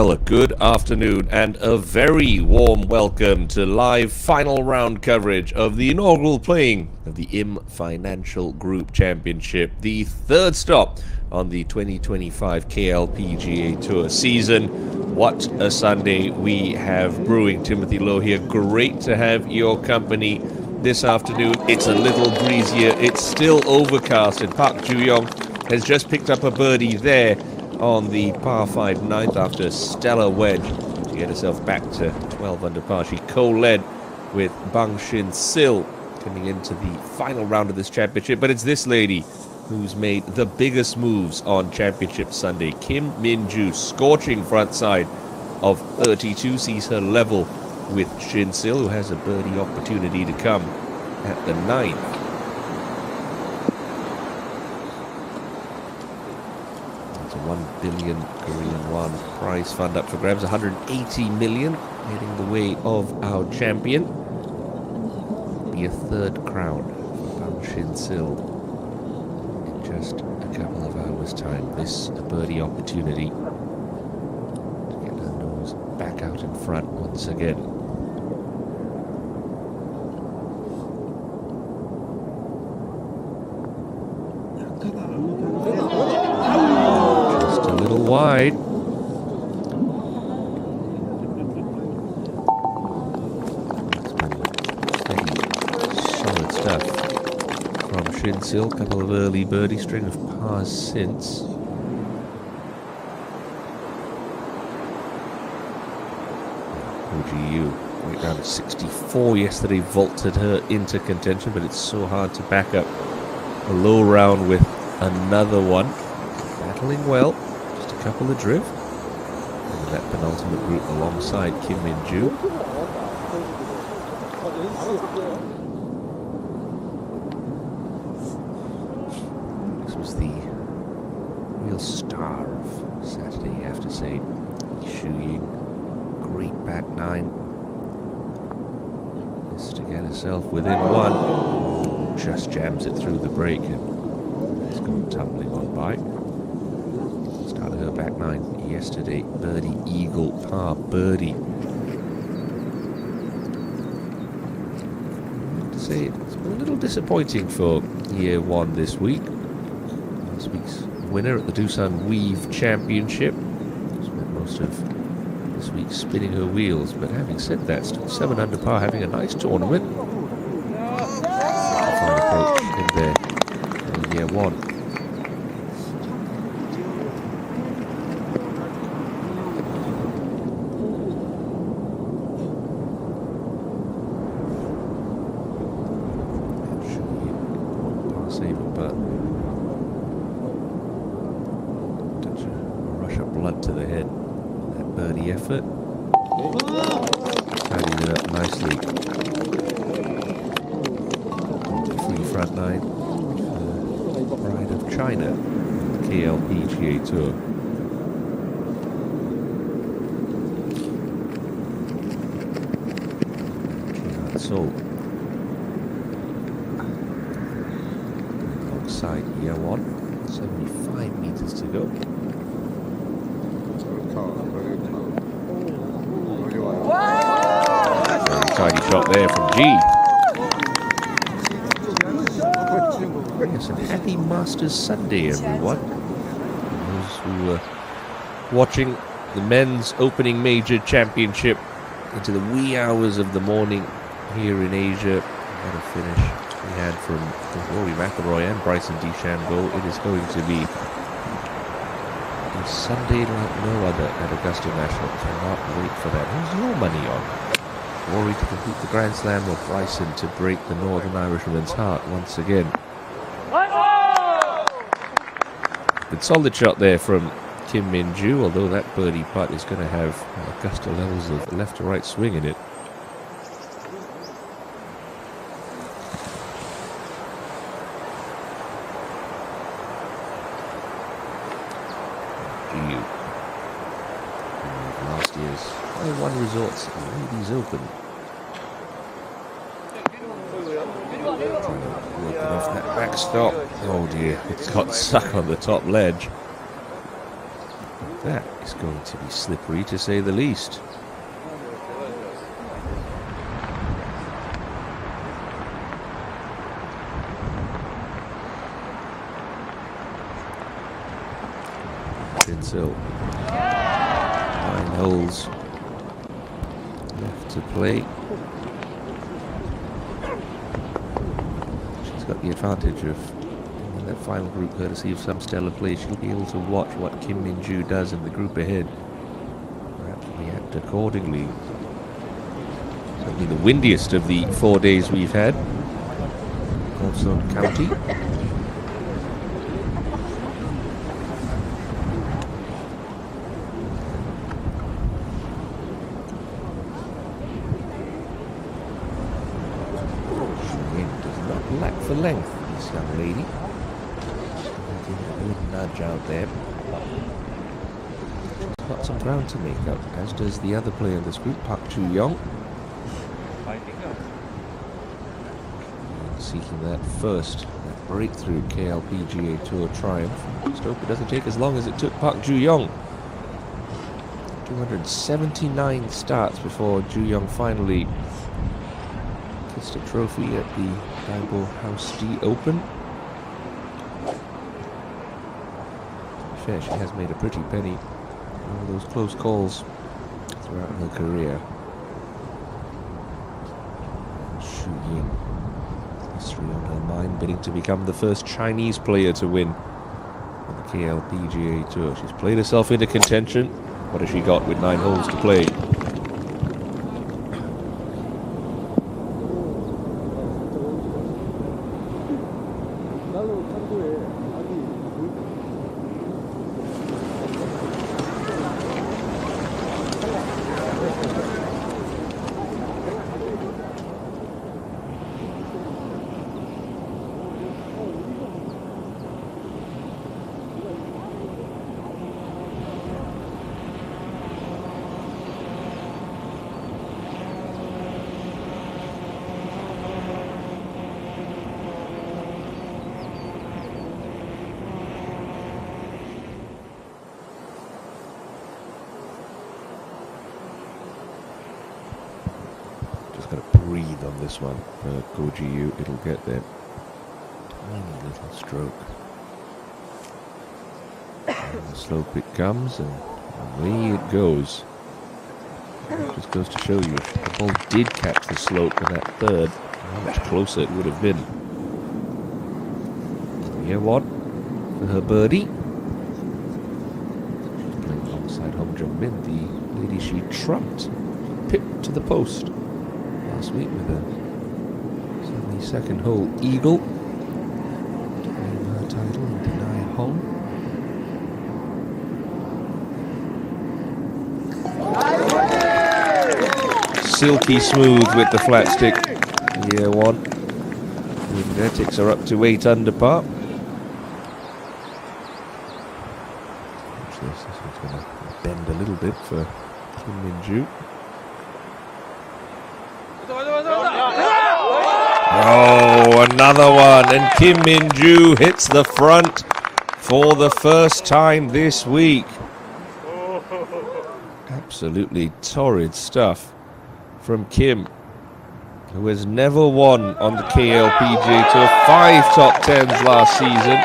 Well, a good afternoon and a very warm welcome to live final round coverage of the inaugural playing of the IM Financial Group Championship, the third stop on the 2025 KLPGA Tour season. What a Sunday we have brewing. Timothy Lowe here. Great to have your company this afternoon. It's a little breezier. It's still overcast, and Park Ju-yong has just picked up a birdie there on the par 5 ninth after a stellar wedge to get herself back to 12 under par. She co-led with Bang Shin Sil coming into the final round of this championship, but it's this lady who's made the biggest moves on Championship Sunday. Kim Min-joo, scorching front side of 32, sees her level with Shin Sil, who has a birdie opportunity to come at the 9th. It's a 1 billion Korean won prize fund up for grabs, 180 million heading the way of our champion. Be a third crown for Bang Shin Sil in just a couple of hours' time. This a birdie opportunity to get her nose back out in front once again. Just a little wide. Solid stuff from Shin Sil. Couple of early birdie, string of pars since. OGU right down to 64 yesterday, vaulted her into contention, but it's so hard to back up a low round with another one. Battling well, just a couple adrift. And that penultimate group alongside Kim Min-joo. This was the real star of Saturday, you have to say. Shu Ying, great back nine. Just to get herself within one. Just jams it through the break and it's gone tumbling on by. Started her back nine yesterday. Birdie, eagle, par, birdie. I have to say it's been a little disappointing for year one this week. Last week's winner at the Doosan Weave Championship spent most of this week spinning her wheels, but having said that, still 7 under par, having a nice tournament. Fine approach in there in year one. Par saving, but touch a rush of blood to the head. That birdie effort. Tidying it up nicely. Free front nine for Pride of China, the KLPGA Tour. So, alongside year one, 75 meters to go. Very tidy shot there from G. Yes, and happy Masters Sunday, everyone. Those who were watching the men's opening major championship into the wee hours of the morning here in Asia. What a finish we had from Rory McIlroy and Bryson DeChambeau. It is going to be a Sunday like no other at Augusta National. Cannot wait for that. Who's your money on? Rory to complete the Grand Slam, or Bryson to break the Northern Irishman's heart once again? Good solid shot there from Kim Min-joo, although that birdie putt is going to have Augusta levels of left to right swing in it. Last year's one Resorts Ladies Open. Working off that backstop. Oh dear, it's got stuck on the top ledge. That is going to be slippery, to say the least. So, 9 holes left to play. She's got the advantage of in that final group, courtesy of some stellar play. She'll be able to watch what Kim Min-joo does in the group ahead. Perhaps react accordingly. Certainly the windiest of the 4 days we've had. Golfstone County. Lack for length, this young lady. Getting a good nudge out there. She's got some ground to make up, as does the other player in this group, Park Joo-young. Seeking that breakthrough KLPGA Tour triumph. Just hope it doesn't take as long as it took Park Joo-young. 279 starts before Joo-young finally kissed a trophy at the Daibo House D Open. To be fair, she has made a pretty penny. All those close calls throughout her career. Xu Ying, history on her mind, bidding to become the first Chinese player to win on the KLPGA Tour. She's played herself into contention. What has she got with 9 holes to play? Breathe on this one for Goji Yu. It'll get there. Tiny little stroke. And the slope it comes, and away it goes. It just goes to show you, if the ball did catch the slope in that third, how much closer it would have been. Here one for her birdie. She's playing alongside Hong Jung-min, the lady she trumped, pipped to the post last week with a 72nd hole eagle to claim her title and deny Hong. Silky smooth with the flat stick. Year one. The Magnetics are up to 8 under par. This one's going to bend a little bit for Kim Min-joo. Oh, another one, and Kim Min-joo hits the front for the first time this week. Absolutely torrid stuff from Kim, who has never won on the KLPGA Tour. 5 top 10s last season.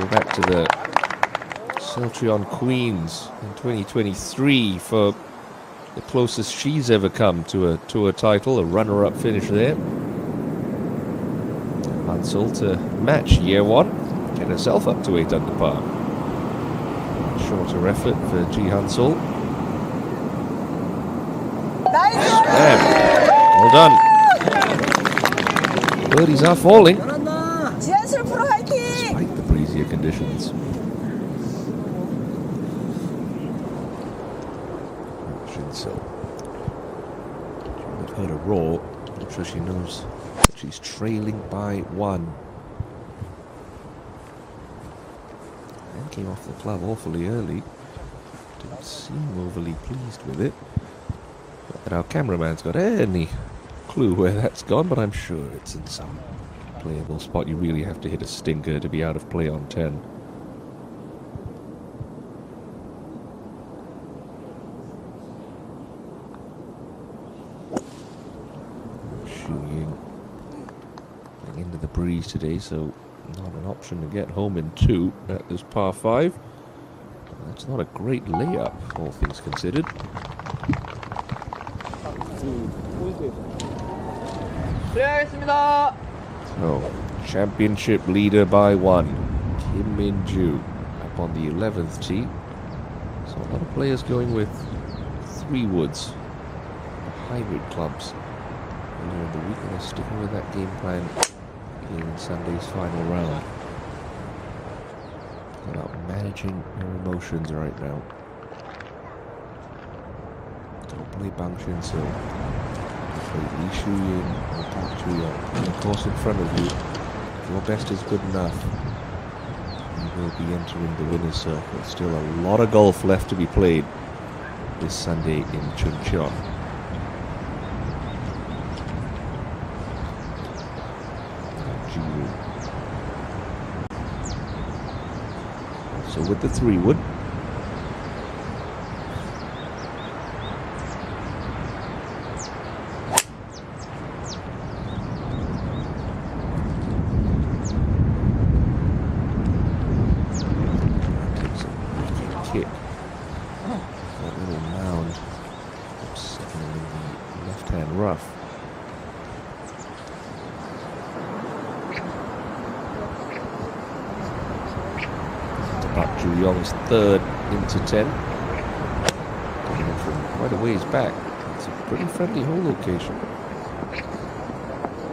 We're back to the Celltrion Queens in 2023 for the closest she's ever come to a tour title, a runner-up finish there. Hansel to match year one, get herself up to 8 under par. Shorter effort for Ji Hansel. Well done. Birdies are falling despite the breezier conditions. Shinsel. I've heard a roar. I'm sure she knows that she's trailing by 1. And came off the club awfully early. Didn't seem overly pleased with it. Not that our cameraman's got any clue where that's gone, but I'm sure it's in some playable spot. You really have to hit a stinker to be out of play on 10. degrees today, so not an option to get home in 2 at this par 5. That's not a great layup, all things considered. So, championship leader by 1, Kim Min-ju, up on the 11th tee. So a lot of players going with 3 woods, hybrid clubs. Earlier in the week, and they're sticking with that game plan here in Sunday's final round. About managing your emotions right now. Don't play Bang Shin-sil. Play Lee Shu-yin or Park Ju-young. And of course in front of you, if your best is good enough, you will be entering the winner's circle. Still a lot of golf left to be played this Sunday in Chuncheon. So with the 3 wood. Takes a wicked kick. That little mound sitting in the left-hand rough. Park Ju-young's 3rd into 10. Coming from quite a ways back. It's a pretty friendly hole location.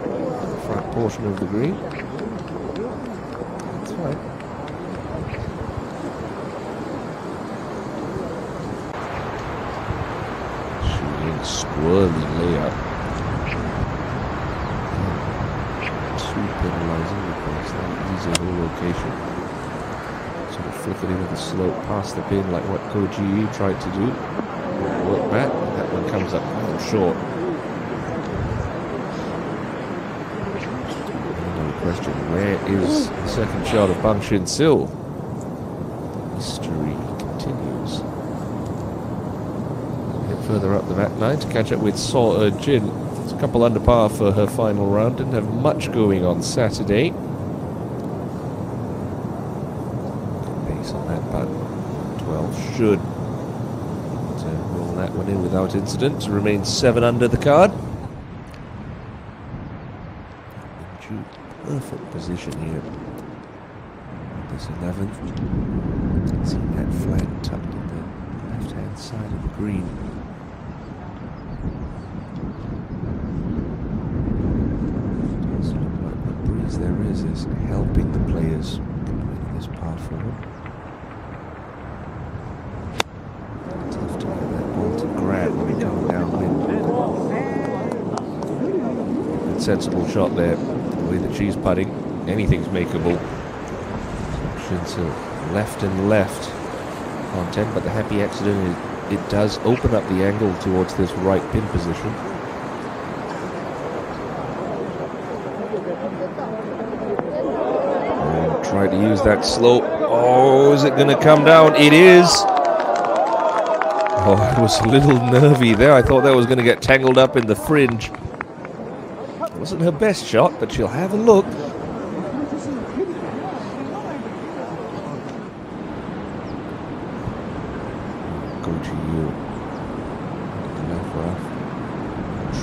In the front portion of the green. That's fine. Shooting squirrely layup. Too penalizing because that easy hole location. Sort of flick it into the slope past the pin like what Ko Ji-yu tried to do. Work back, that one comes up well short. No question, where is the second shot of Bang Shin-sil? Mystery continues. A bit further up the back 9 to catch up with So Er-jin. It's a couple under par for her final round. Didn't have much going on Saturday. On that putt, 12 should roll that one in without incident to remain 7 under the card. Perfect position here. This 11th. See that flag tucked in the left-hand side of the green. Does look like the breeze there is helping the players in this par forward. Tough to get that ball to grab when we come downwind. Good sensible shot there. The way that she's putting, anything's makeable. Shin-sil left and left on 10, but the happy accident is it does open up the angle towards this right pin position. And try to use that slope. Oh, is it going to come down? It is. Oh, it was a little nervy there. I thought that was going to get tangled up in the fringe. It wasn't her best shot, but she'll have a look. Go to you. Left rough.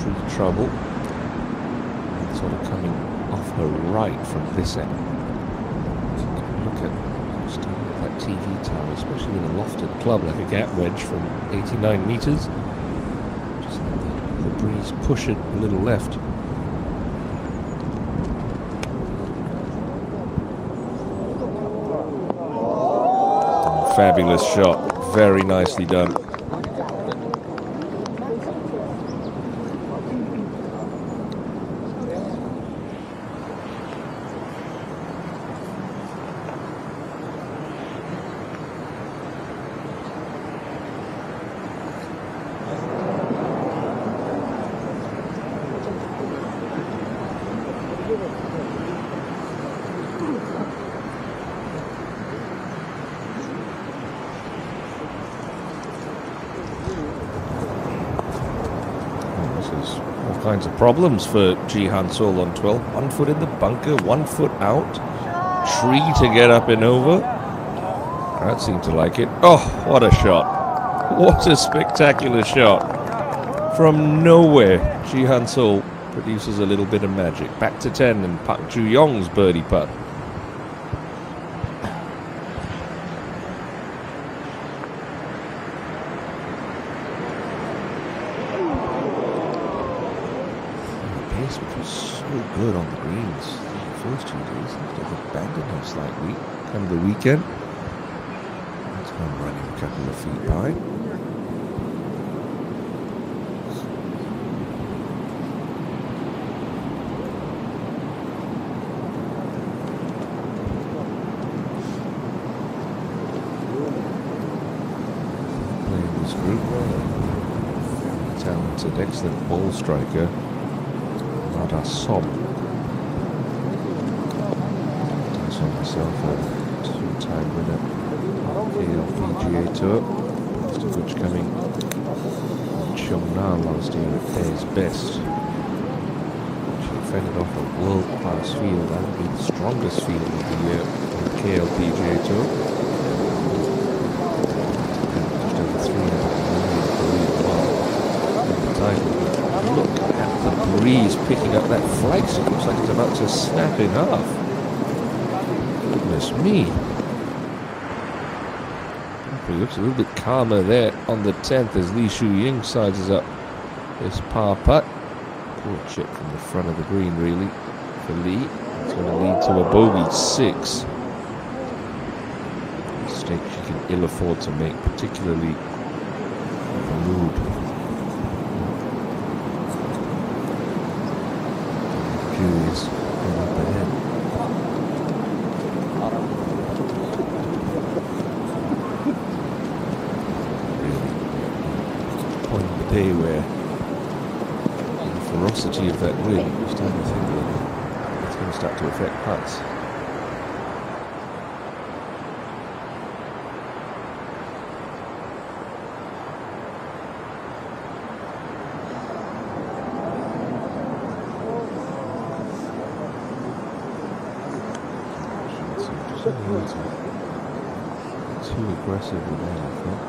True trouble. And sort of coming off her right from this end. Look at that TV tower, especially with a lofted club like a gap wedge from 89 meters. Just let the breeze push it a little left. Fabulous shot, very nicely done. kinds of problems for Jihan Sol on 12. 1 foot in the bunker, 1 foot out. Tree to get up and over. That seemed to like it. Oh, what a shot. What a spectacular shot. From nowhere, Jihan Sol produces a little bit of magic. Back to 10 and Park Ju-young's birdie putt. Which was so good on the greens the first 2 days. Seems to have abandoned her slightly. Come the weekend, that's one running a couple of feet by. Playing this group, very talented, excellent ball striker. Sob. I saw myself a 2-time winner KLPGA Tour. Mr. Butch coming on Cheongna last year at Bear's Best. She fended off a world-class field and be the strongest field of the year on the KLPGA Tour. Just over 300 million for lead one in the title. Look at the breeze picking up that flagstick. Looks like it's about to snap in half. Goodness me. He looks a little bit calmer there on the 10th as Lee Shu-ying sizes up this par putt. Poor chip from the front of the green, really, for Lee. It's going to lead to a bogey 6. A mistake she can ill afford to make, particularly with the mood. Is up ahead. Really, point of the day where the ferocity of that wind, you're starting to think that it's going to start to affect putts. Too aggressive with that, I think.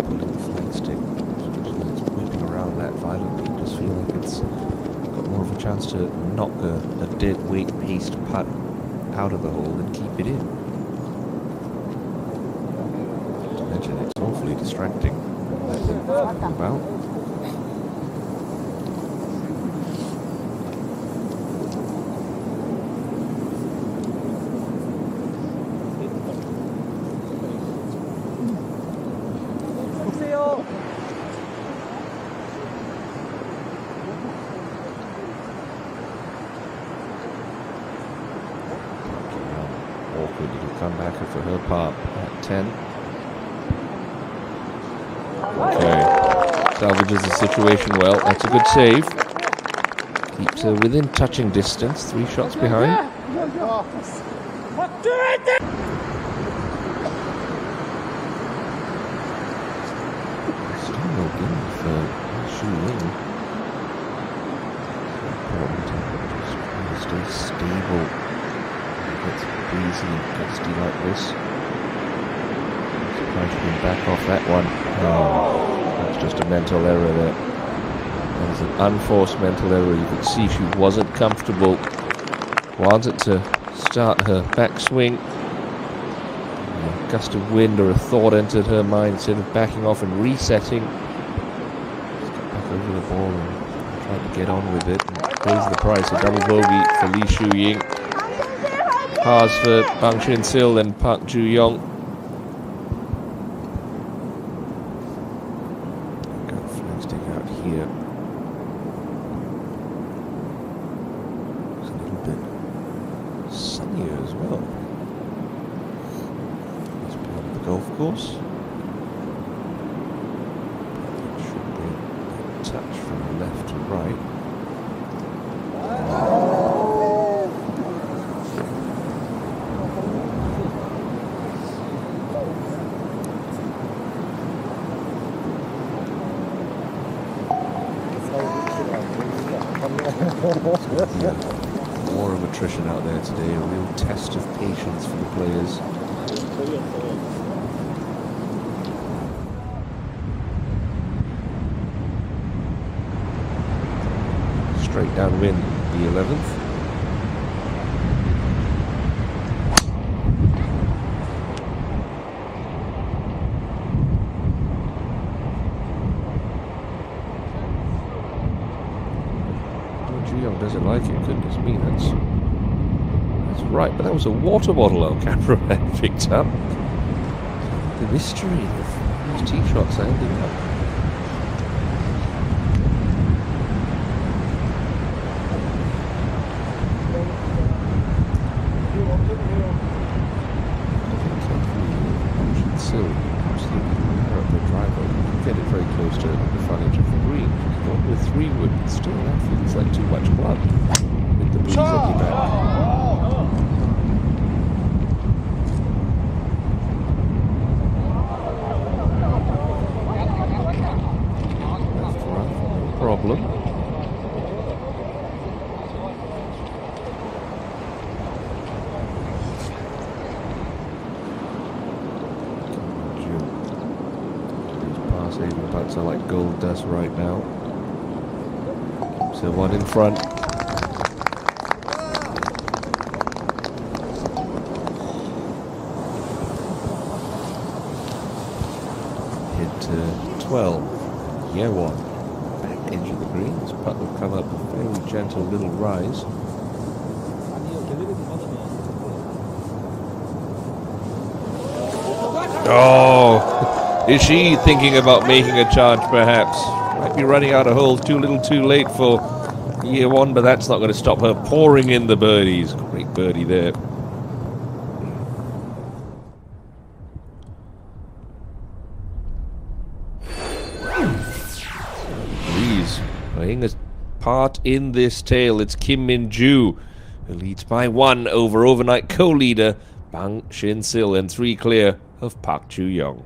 Pulling the flagstick, it's whipping around that violently. You just feel like it's got more of a chance to knock a dead weight paced putt out of the hole and keep it in. Not to mention it's awfully distracting. That thing talking about. Comebacker for her par at 10. Okay, salvages the situation well. That's a good save. Keeps her within touching distance. 3 shots behind. Still no game for Shu-ying. Important to stay stable. It's breezy and gusty like this. Surprised she didn't back off that one. Oh, that's just a mental error there. That was an unforced mental error. You could see she wasn't comfortable. Wanted to start her backswing. A gust of wind or a thought entered her mind instead of backing off and resetting. Just got back over the ball and tried to get on with it. And pays the price. A double bogey for Lee Shu-ying. Pars for Bang Shin-sil and Park Ju-young. Got flagstick out here. It's a little bit sunnier as well. This part of the golf course. It should be a tough of attrition out there today, a real test of patience for the players. Straight downwind, the 11th. Doesn't like it, goodness me, that's right, but that was a water bottle on camera I picked up. The mystery of these tee shots ending up. Get it very close to the front edge of the green. With 3 wood, but still that feels like too much club with the breeze at your back. Left rough, no problem. Saving putts are like gold dust right now. So one in front. Hit to 12. Yeah, one. Back edge of the green. This putt will come up a very gentle little rise. Oh! Is she thinking about making a charge, perhaps? Might be running out of holes too little too late for year one, but that's not going to stop her pouring in the birdies. Great birdie there. Breeze playing a part in this tale. It's Kim Min-joo who leads by 1 over overnight co-leader Bang Shin-sil and 3 clear of Park Ju-young.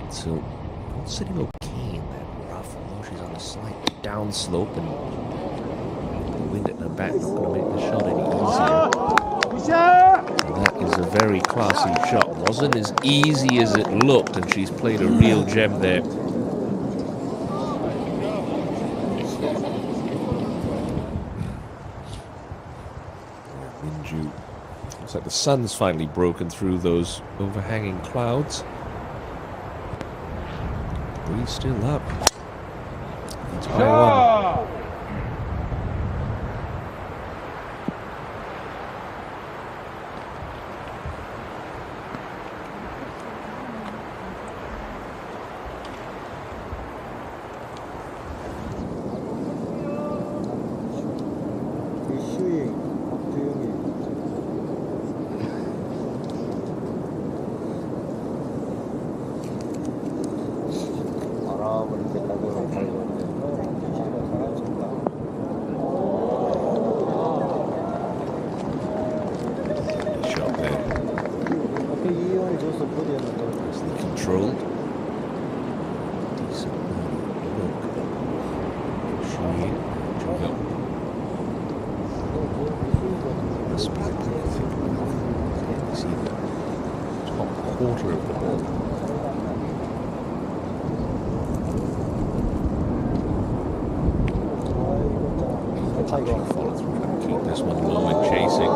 So, not sitting okay in that rough, although she's on a slight downslope, and the wind at her back not going to make the shot any easier. And that is a very classy shot. Wasn't as easy as it looked, and she's played a real gem there. Minju. Looks like the sun's finally broken through those overhanging clouds. Breeze still up. It's by one. Controlled. Decent look. Must be a pretty thick enough. You see the top quarter of the ball. Follow through and keep this one low and chasing.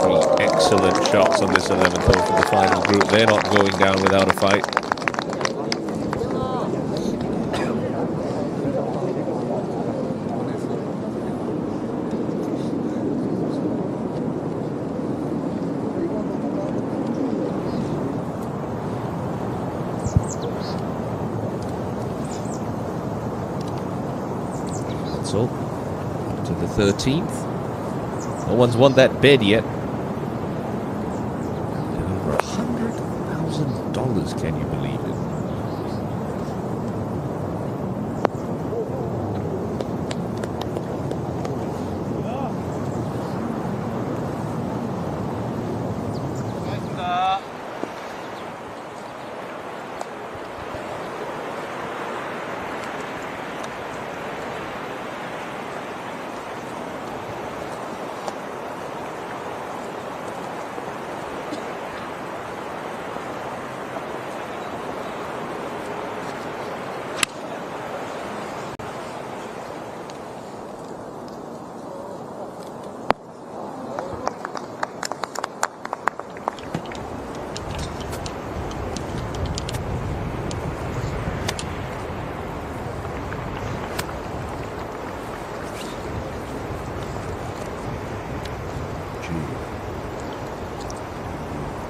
Three excellent shots on this 11th hole for the final group. They're not going down without a fight. That's all. To the 13th. No one's won that bid yet. Over $100,000, can you believe it?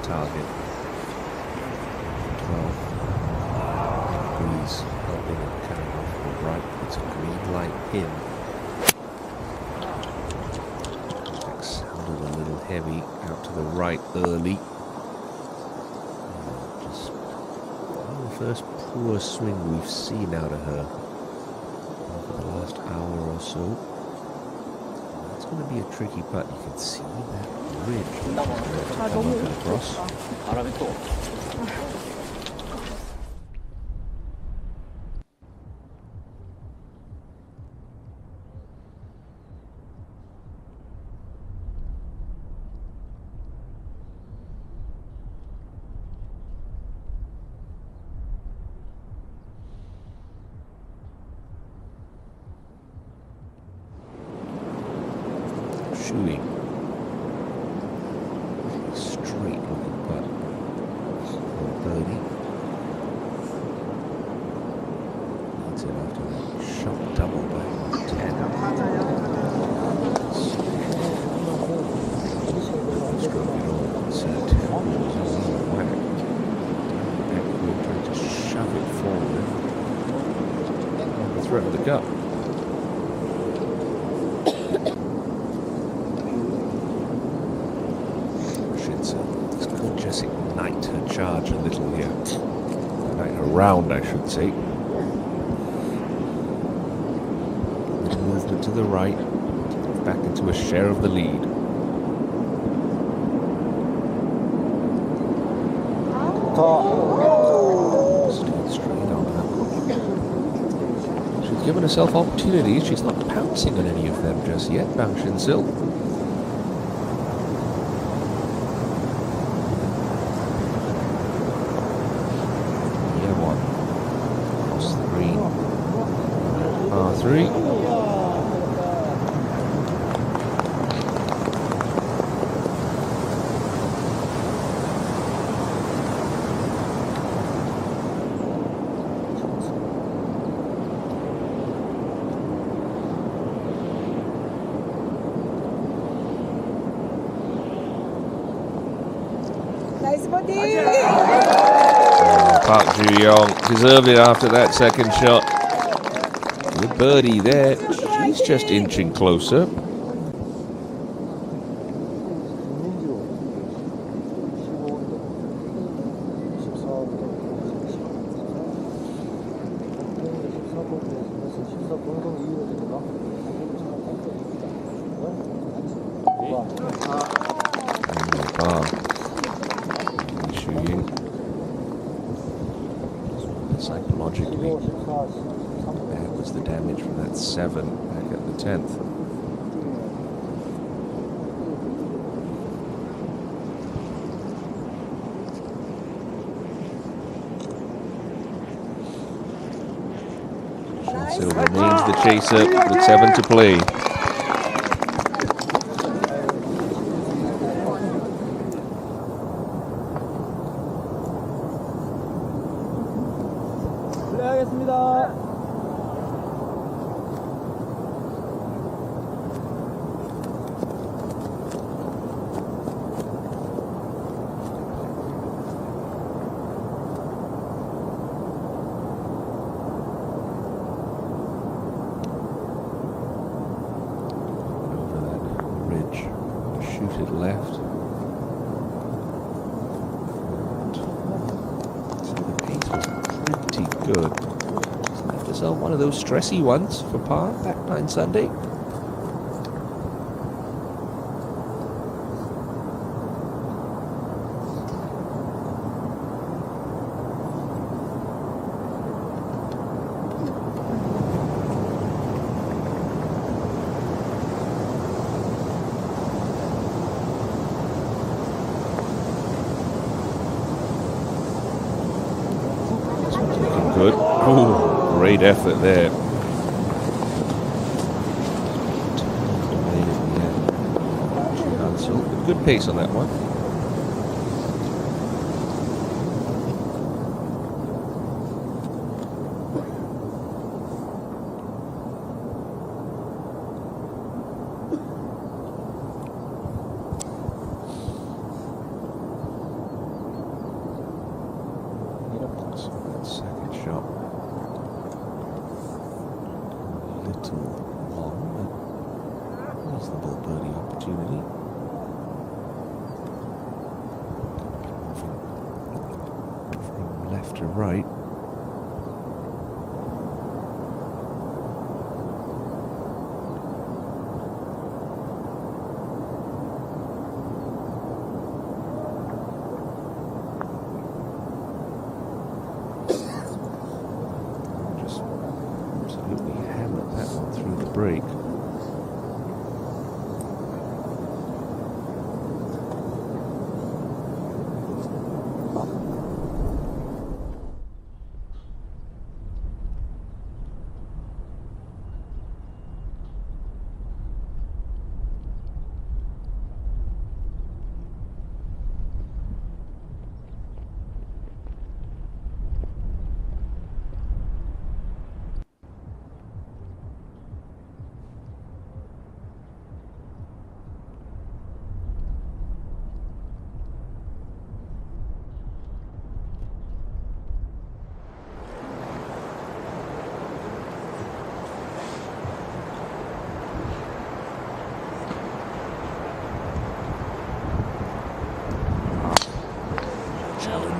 Target 12. Breeze helping it coming off the right. It's a green light in. That sounded a little heavy out to the right early. Just the first poor swing we've seen out of her over the last hour or so. It's going to be a tricky putt. You can see that ridge coming across. Shooting. Straight looking putt. For birdie. Needs it after that shot double by 10. Stroke it all. So 10 balls is on the whack. Backward trying to shove it forward. Threaten the cup. Just ignite her charge a little here. Ignite her round, I should say. Little movement to the right. Back into a share of the lead. Straight on her. She's given herself opportunities. She's not pouncing on any of them just yet, Bang Shin-sil. Yeah, one. Cross the green. Par 3. Nice body. Park Ju-young deserved it after that second shot. Good birdie there. She's just inching closer. Psychologically, that was the damage from that 7 back at the 10th. Still remains the chaser with 7 to play. Shoot it left. So the pace was pretty good. Left herself one of those stressy ones for par back 9 Sunday. Good. Oh, great effort there. Good pace on that one. Second shot. A little long, but reasonable birdie opportunity. From left to right. Through the break.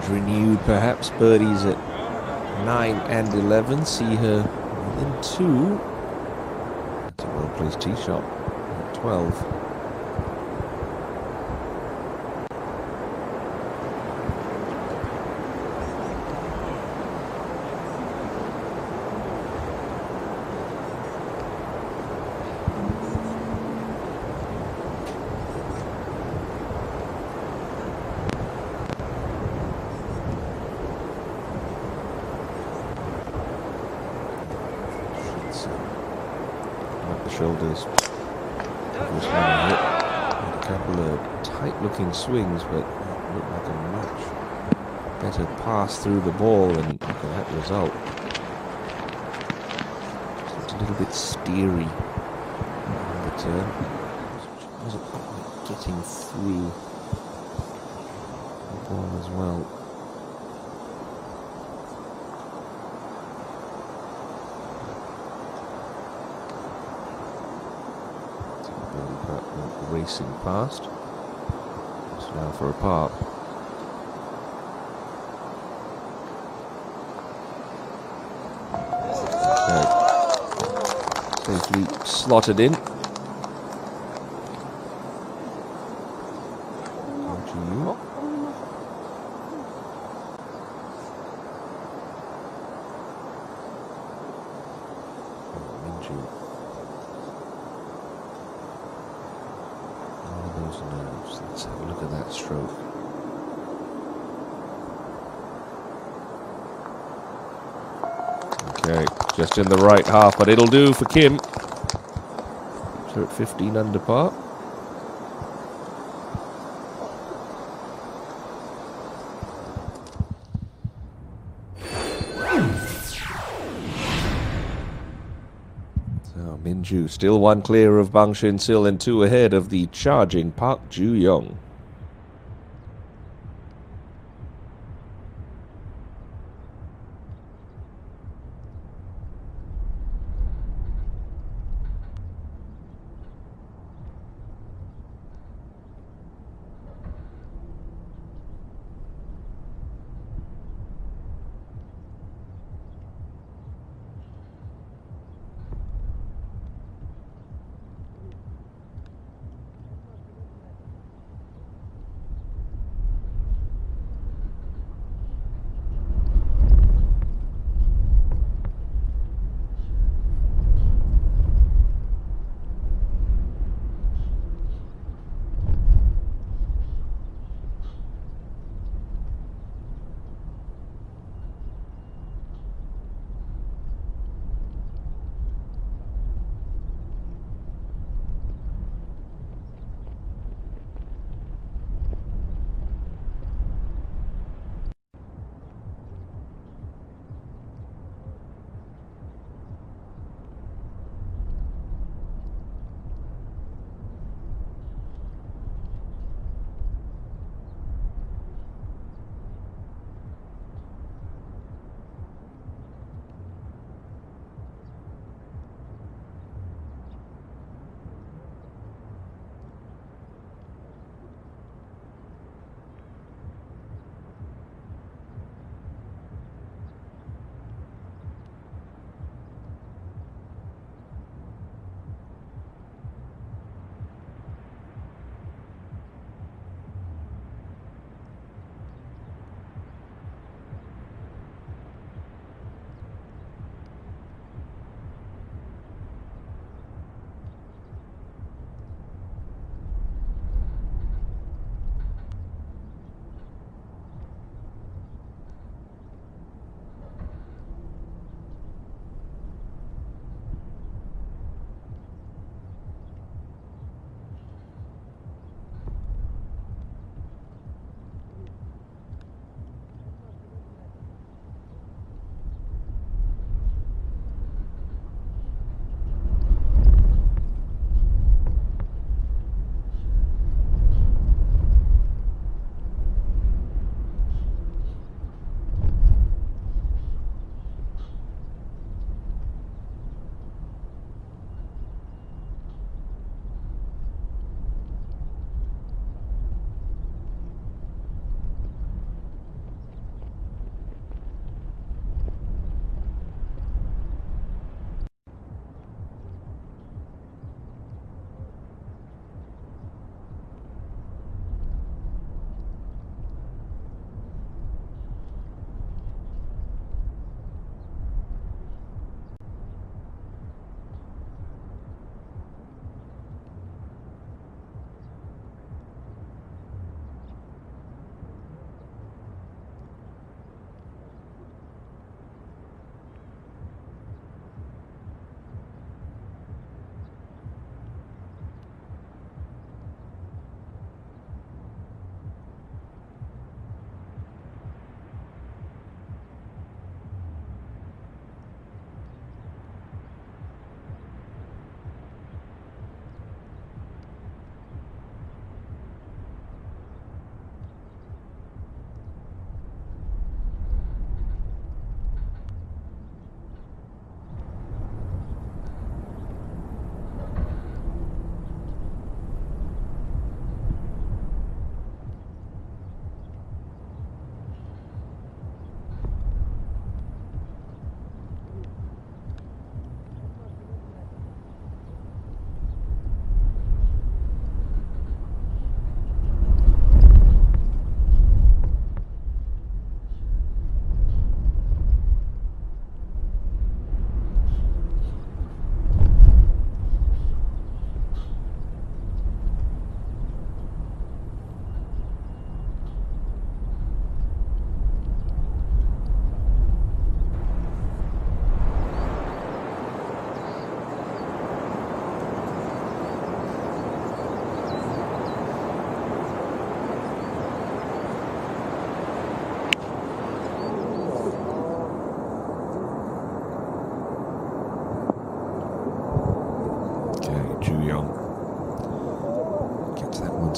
Renewed, perhaps. Birdies at 9 and 11 see her within 2. That's a well-placed tee shot at 12. shoulders. Obviously, had a couple of tight-looking swings, but it looked like a much better pass through the ball, and look at that result. Just a little bit steery on the turn. Wasn't quite getting through the ball as well. Racing past. It's now for a par. Okay. Safely slotted in. Let's have a look at that stroke. Okay, just in the right half, but it'll do for Kim. So at 15 under par. So Minju still one clear of Bang Shin Sil and two ahead of the charging Park Ju Young.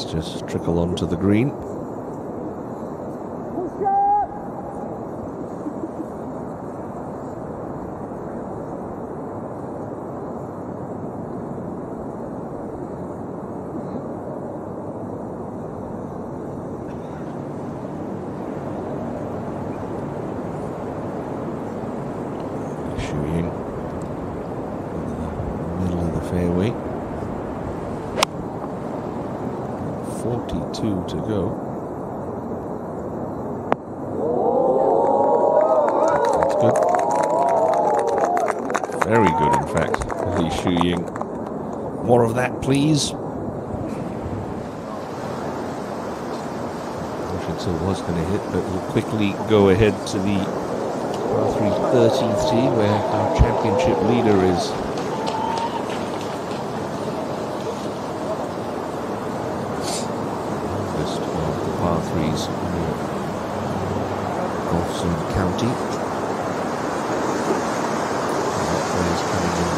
to just trickle onto the green. Shooting middle of the fairway. 42 to go. That's good. Very good, in fact. He's shooting. More of that, please. Washington was going to hit, but we'll quickly go ahead to the par 3 13th tee, where our championship leader is. Longest of the par 3s in Golfson County. That player's coming in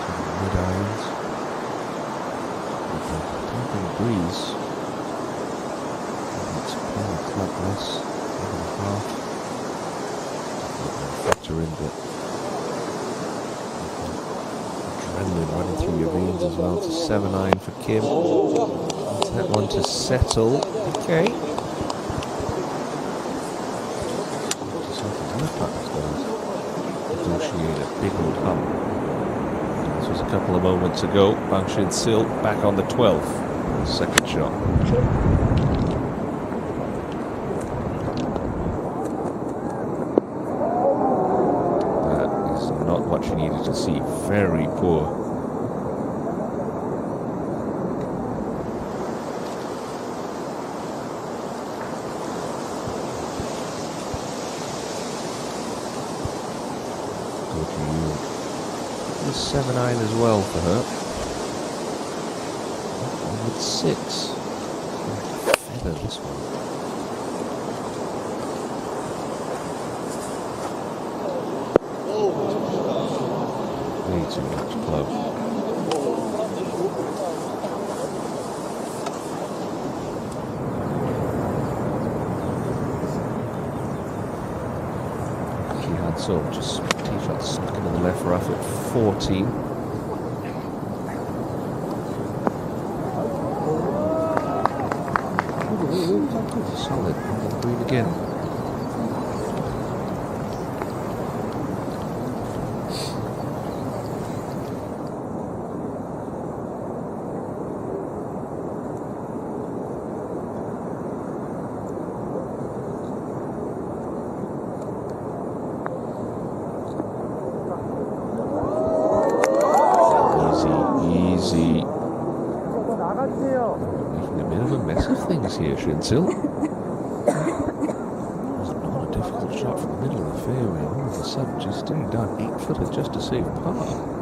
to the mid-irons with a tapping breeze. Less, 1.5. Factor in the adrenaline running through your veins as well. To 7-iron for Kim. That's that one to settle. Okay. Negotiate a big old hump. This was a couple of moments ago. Bangshin Sil back on the 12th. Second shot. What you needed to see. Very poor. Go to you. The 7-iron as well for her. One with 6. Feather this one. Way too much club. Jihad So just tee shot stuck into the left rough at 14. Solid under the green again. Easy. Making a bit of a mess of things here, Shinsil. It's not a difficult shot from the middle of the fairway. All of a sudden, she's staying down 8-footer just to save par.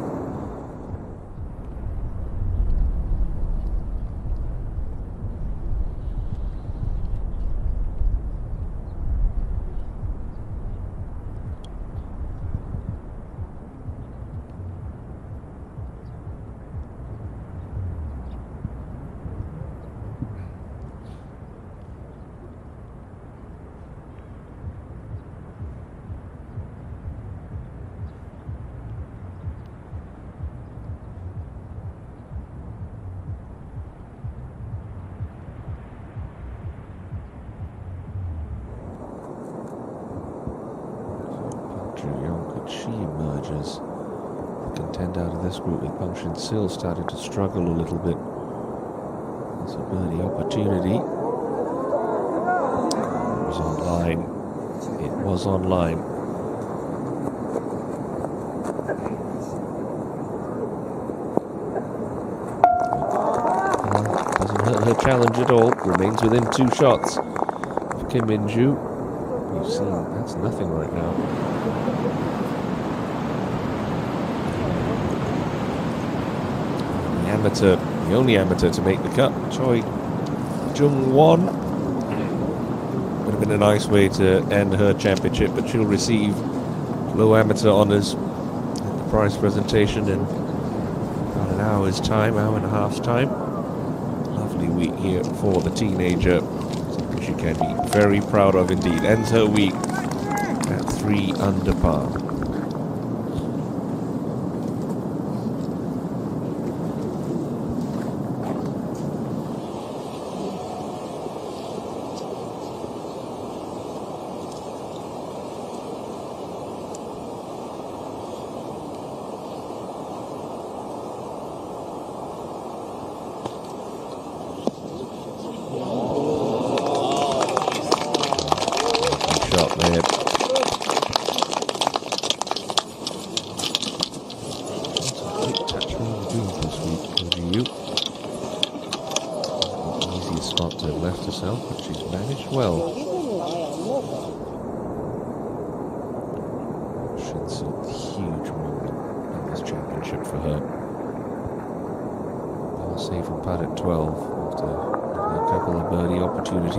She emerges. The contender out of this group with Bangshin Sil started to struggle a little bit. It's a birdie opportunity. It was online. It was online. Doesn't hurt her challenge at all. Remains within 2 shots of Kim Min-ju. You've seen that's nothing right now. The only amateur to make the cut, Choi Jung-won. Would have been a nice way to end her championship, but she'll receive low amateur honours at the prize presentation in hour's time, hour and a half's time. Lovely week here for the teenager. Something she can be very proud of indeed. Ends her week at 3 under par.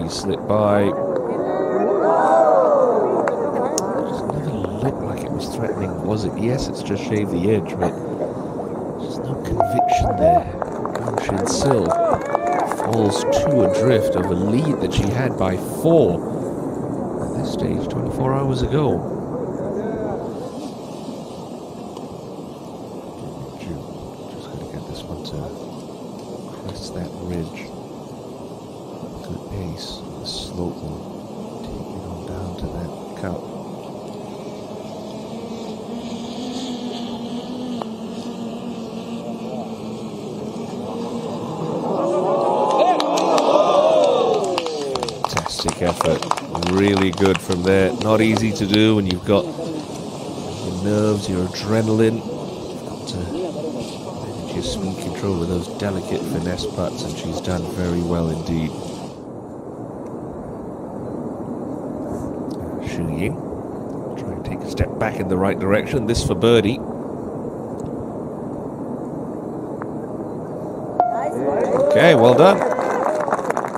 Slip by. Just never looked like it was threatening, was it? Yes, it's just shaved the edge, but there's no conviction there. Shin Sil falls to adrift of a lead that she had by 4 at this stage 24 hours ago. Just going to get this one to crest that ridge. Good pace. The slope will take it on down to that cup. Fantastic effort. Really good from there. Not easy to do when you've got your nerves, your adrenaline. You've got to manage your speed control with those delicate finesse putts, and she's done very well indeed. Try and take a step back in the right direction. This for birdie. Okay, well done.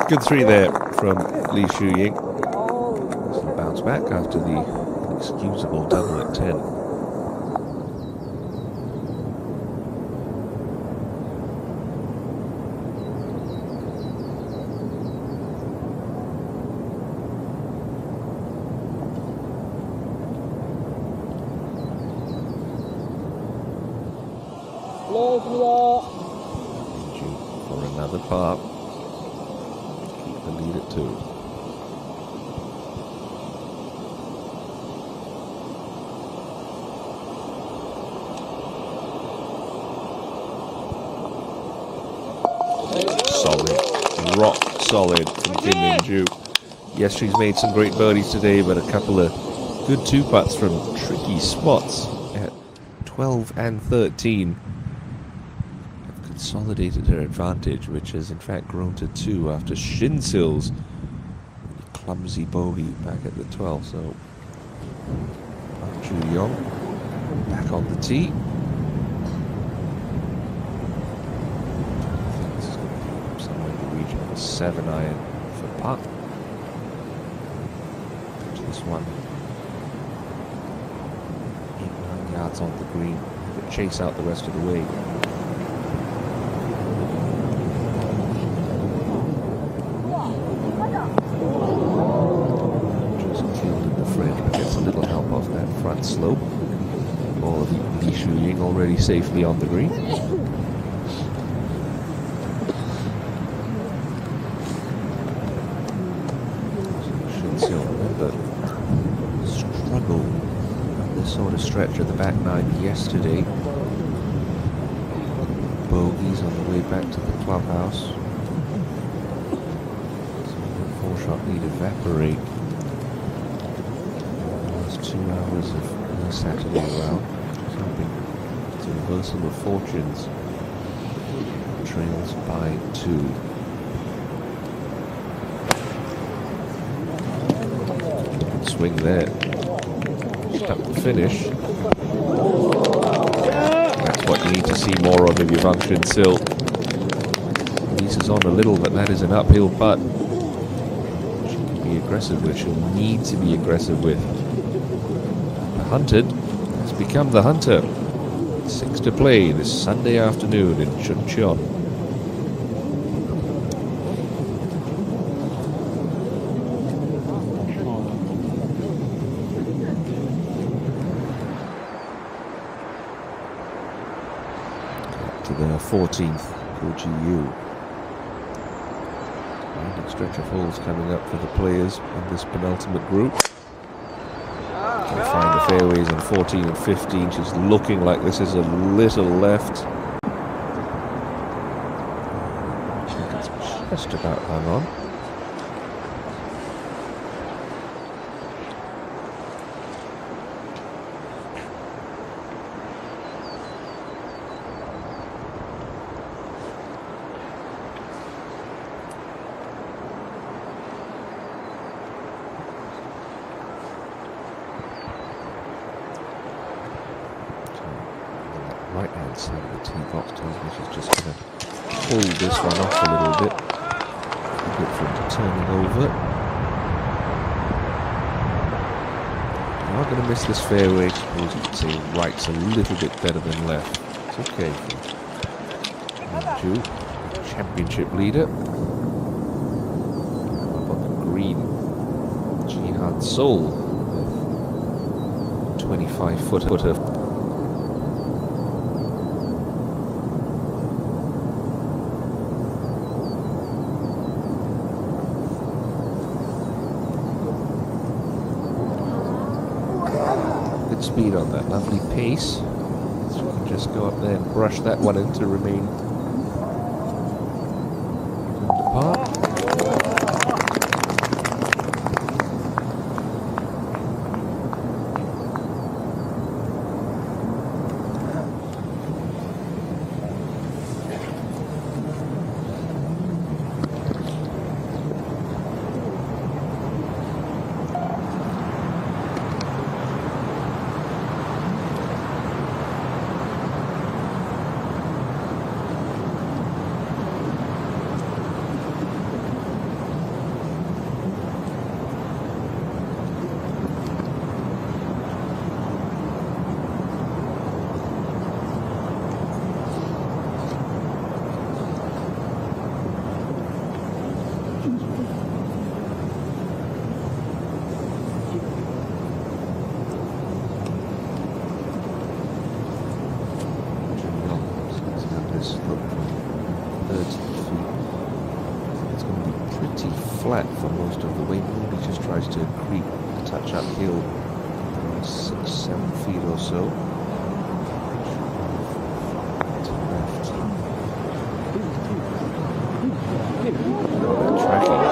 Good 3 there from Li Shuying. She'll bounce back after the inexcusable double at 10. For another par. Keep the lead at 2. Solid. Rock solid from Kim Min-ju. Yes, she's made some great birdies today, but a couple of good 2-putts from tricky spots at 12 and 13. Consolidated her advantage, which has in fact grown to 2 after Shin Sil's clumsy bogey back at the 12. So Chu Yong back on the tee. This is going to be somewhere in the region of a 7-iron for putt. To this one, 8-9 yards on the green. But chase out the rest of the way. Front slope. Ball of Li Shuying already safely on the green. Should still remember struggle on this sort of stretch of the back 9 yesterday. Bogeys on the way back to the clubhouse. So the 4-shot lead evaporate. 2 hours of the Saturday round. Hoping it's a reversal of fortunes. Trails by 2. Swing there. Stuck the finish. That's what you need to see more of if you're Wang Shin Sil. Releases on a little, but that is an uphill putt. She can be aggressive with. She'll need to be aggressive with. Hunted has become the hunter. 6 to play this Sunday afternoon in Chuncheon. To the 14th KLPGA. Winding stretch of holes coming up for the players in this penultimate group. Can find the fairways on 14 and 15. She's looking like this is a little left. She can just about hang on. Right hand side of the tee box tells me she's just going to pull this one off a little bit. Keep it from turning over. You are going to miss this fairway. I suppose you could say right's a little bit better than left. It's okay for Ju, championship leader. Up on the green, Jihad Soul, 25-footer. Speed on that lovely pace, so we can just go up there and brush that one in to remain in the par. Flat for most of the way. Maybe just tries to creep a touch uphill, 6-7 feet or so. To left. Tracking.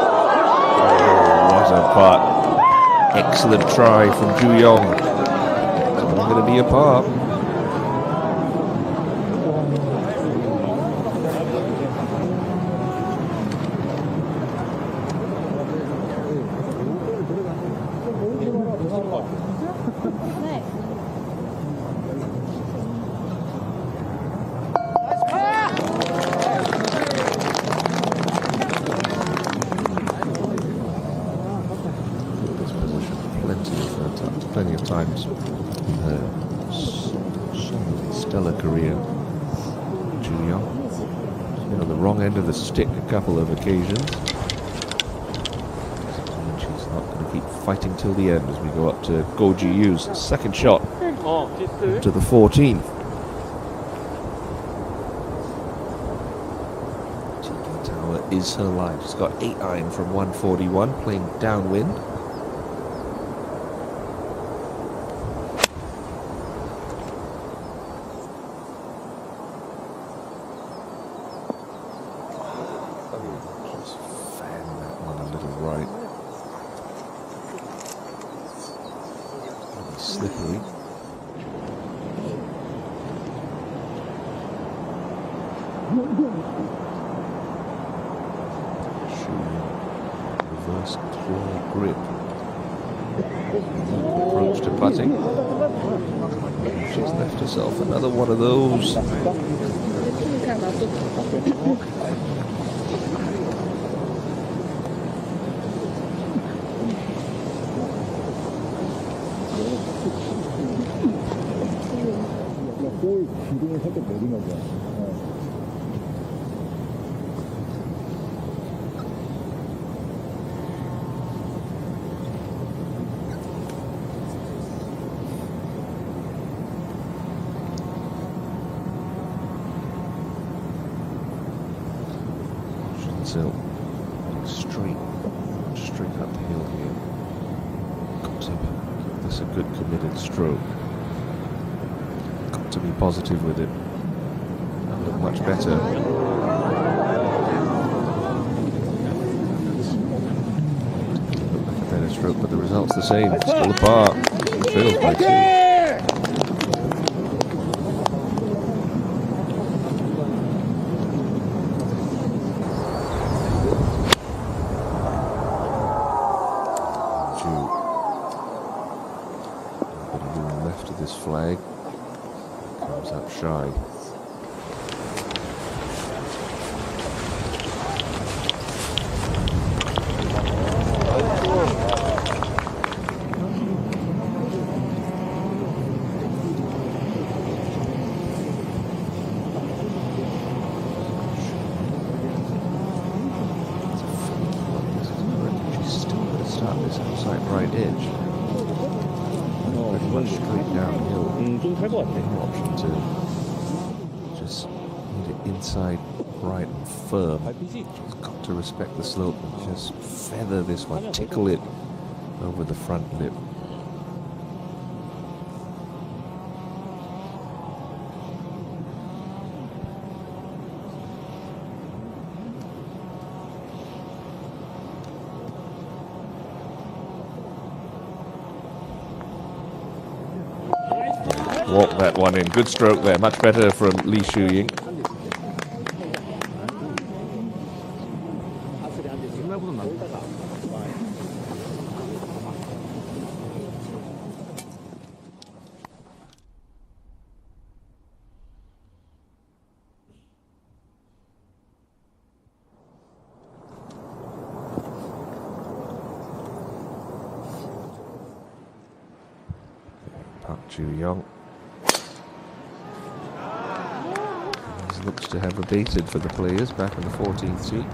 Oh, what a putt! Excellent try from Ju Yong. It's only going to be a par. Plenty of times in her stellar career. Ju Yong. She's been on the wrong end of the stick a couple of occasions. And she's not going to keep fighting till the end as we go up to Go Ji Yu's second shot to the 14th. Tiki Tower is her line. She's got 8 iron from 141, playing downwind. Slippery. Reverse claw grip. Approach to putting. She's left herself another one of those. 볼 기둥을 살짝 내리나 봐. So straight uphill here. Got to give this a good committed stroke. Got to be positive with it. That'll look much better. Look like a better stroke, but the result's the same. Still apart. Trails by 2. Flag comes up shy. She's still going to start this outside right edge. Pretty much straight downhill. Option to just hit it inside right and firm. Just got to respect the slope and just feather this one, tickle it over the front lip. Walk that one in. Good stroke there. Much better from Lee Shu-ying. Park Ju-young looks to have abated for the players back in the 14th seat.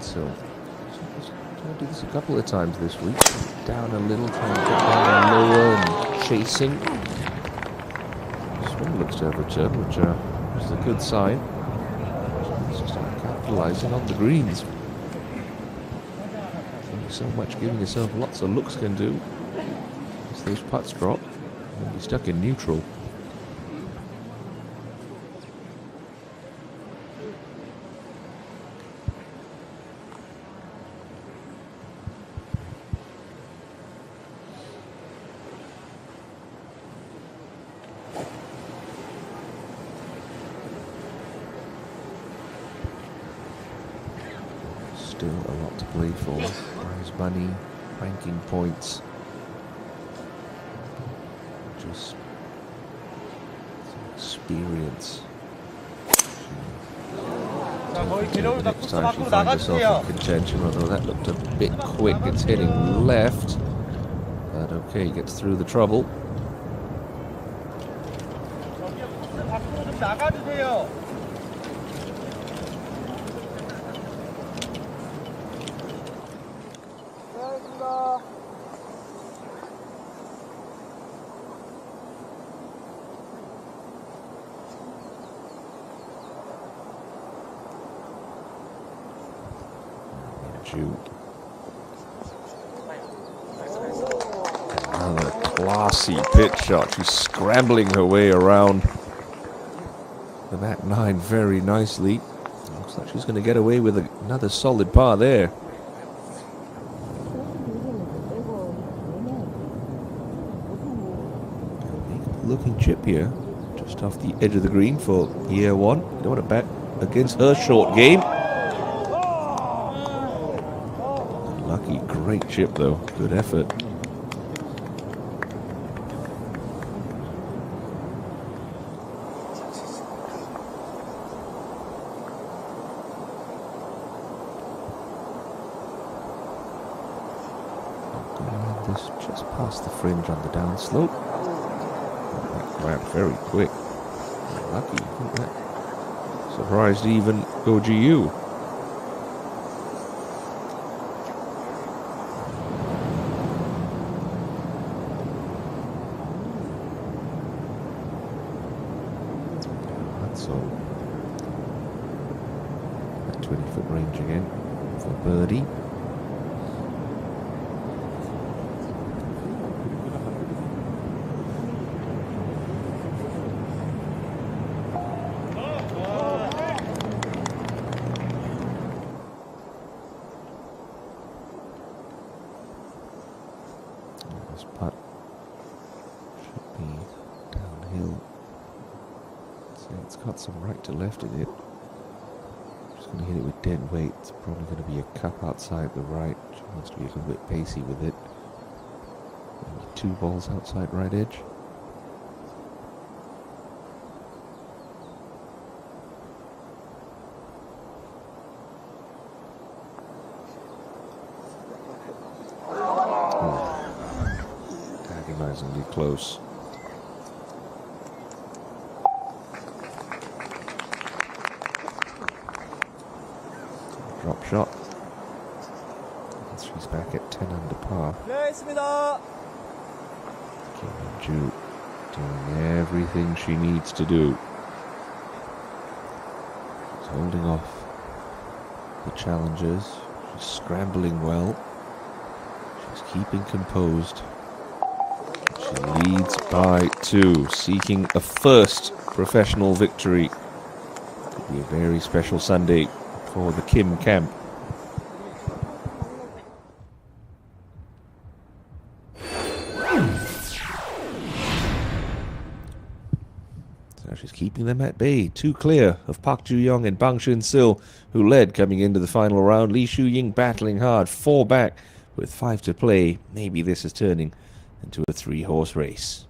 So I'll do this a couple of times this week. Down a little, trying to get down lower and chasing. This one looks to have returned, which is a good sign. It's just capitalizing on the greens. Only so much giving yourself lots of looks can do. As those putts drop, you'll be stuck in neutral. Still a lot to play for. Prize money, ranking points. Just some experience. Next time she finds herself in contention, although that looked a bit quick. It's heading left. But okay, gets through the trouble. Another classy pitch shot. She's scrambling her way around the back nine very nicely. Looks like she's going to get away with another solid par there. Looking chip here. Just off the edge of the green for year one. You don't want to bet against her short game. Lucky, great chip though. Good effort. This just past the fringe on the downslope. That grab very quick. Lucky, I think that surprised even GU. So that 20-foot range again for birdie. This putt should be downhill. So it's got some right to left in it. Just going to hit it with dead weight. It's probably going to be a cup outside the right. She wants to be a little bit pacey with it. Maybe 2 balls outside right edge. Agonizingly close. Drop shot. And she's back at 10 under par. Kim Min-ju doing everything she needs to do. She's holding off the challengers. She's scrambling well. She's keeping composed. She leads by 2, seeking a first professional victory. Could be a very special Sunday for the Kim camp. So she's keeping them at bay. 2 clear of Park Ju-young and Bang Shun-sil, who led coming into the final round. Lee Shu-ying battling hard, 4 back with 5 to play. Maybe this is turning into a 3-horse race.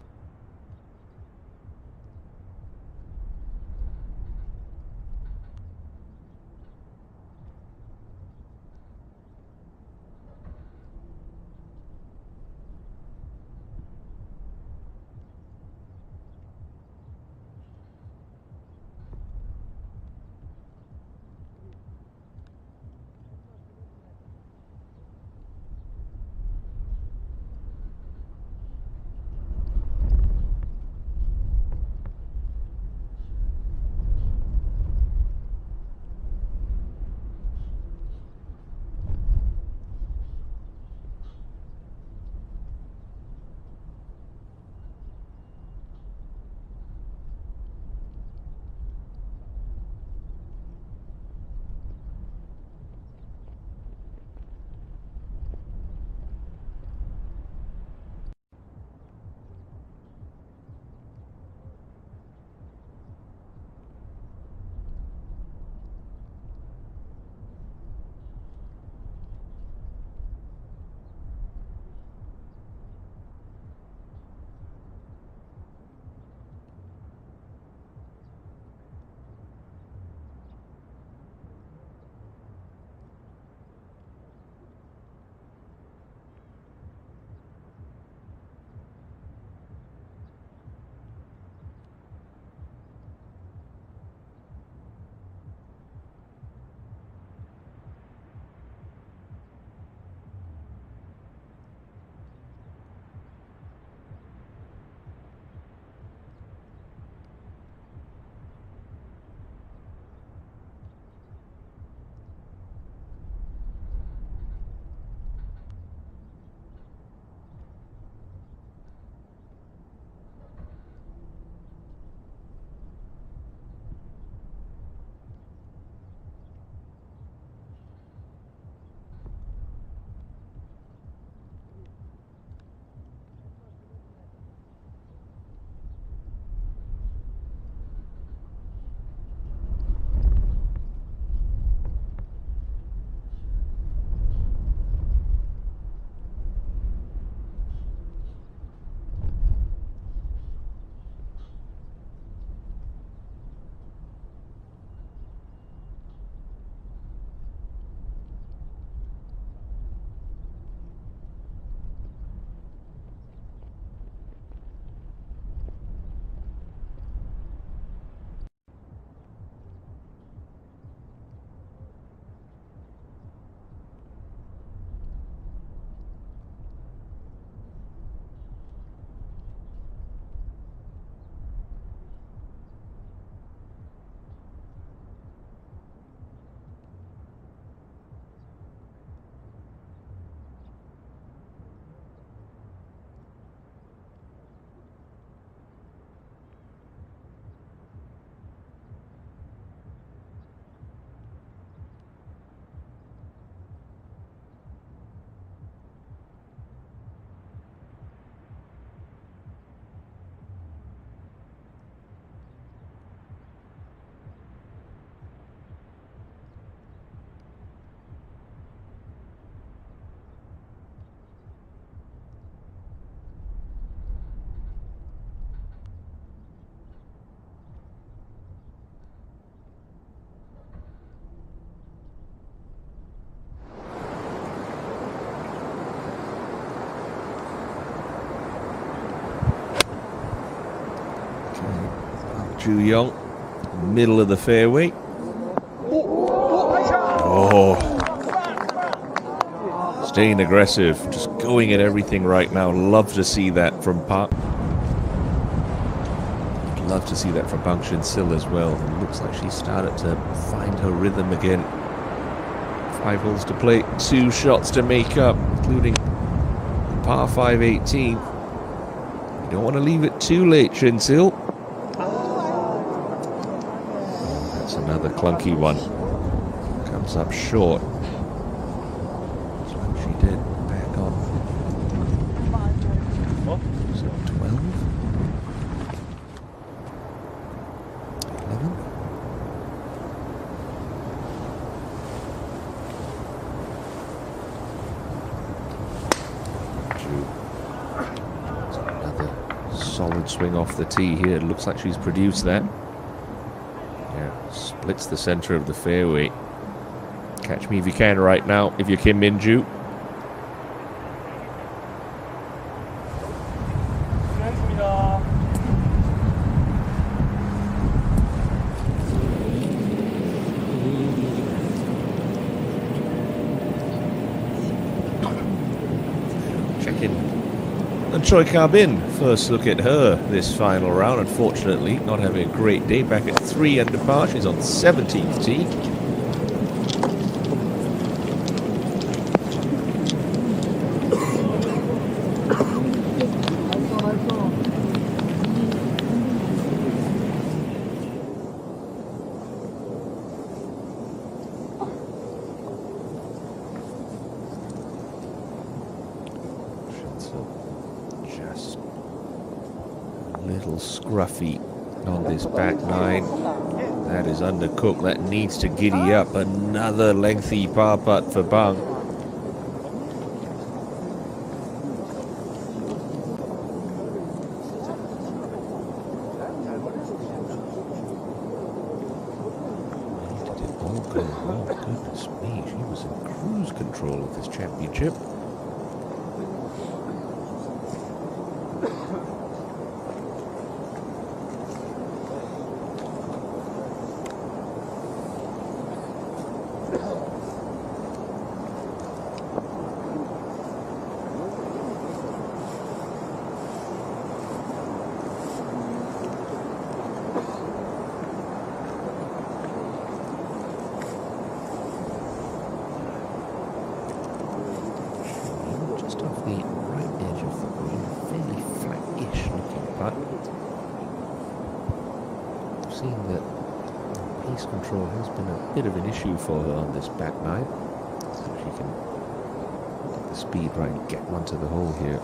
Ju Young, middle of the fairway. Oh, staying aggressive, just going at everything right now. Love to see that from Park. Love to see that from Bang Shin Sil as well. It looks like she started to find her rhythm again. 5 holes to play, 2 shots to make up, including par 5 18. You don't want to leave it too late, Shin Sil. That's another clunky one. Comes up short. That's what she did. Back on. Is it 12? 11? Another solid swing off the tee here. It looks like she's produced that. Yeah, splits the center of the fairway. Catch me if you can right now, if you're Kim Min-ju. And Choi Ka-bin, first look at her this final round. Unfortunately, not having a great day. Back at 3 under par. She's on 17th tee. Just a little scruffy on this back 9. That is undercooked. That needs to giddy up. Another lengthy par putt for Bang. Oh, goodness me. She was in cruise control of this championship. Off the right edge of the green, fairly flat-ish looking putt. I've seen that pace control has been a bit of an issue for her on this back 9, so she can get the speed right and get one to the hole here.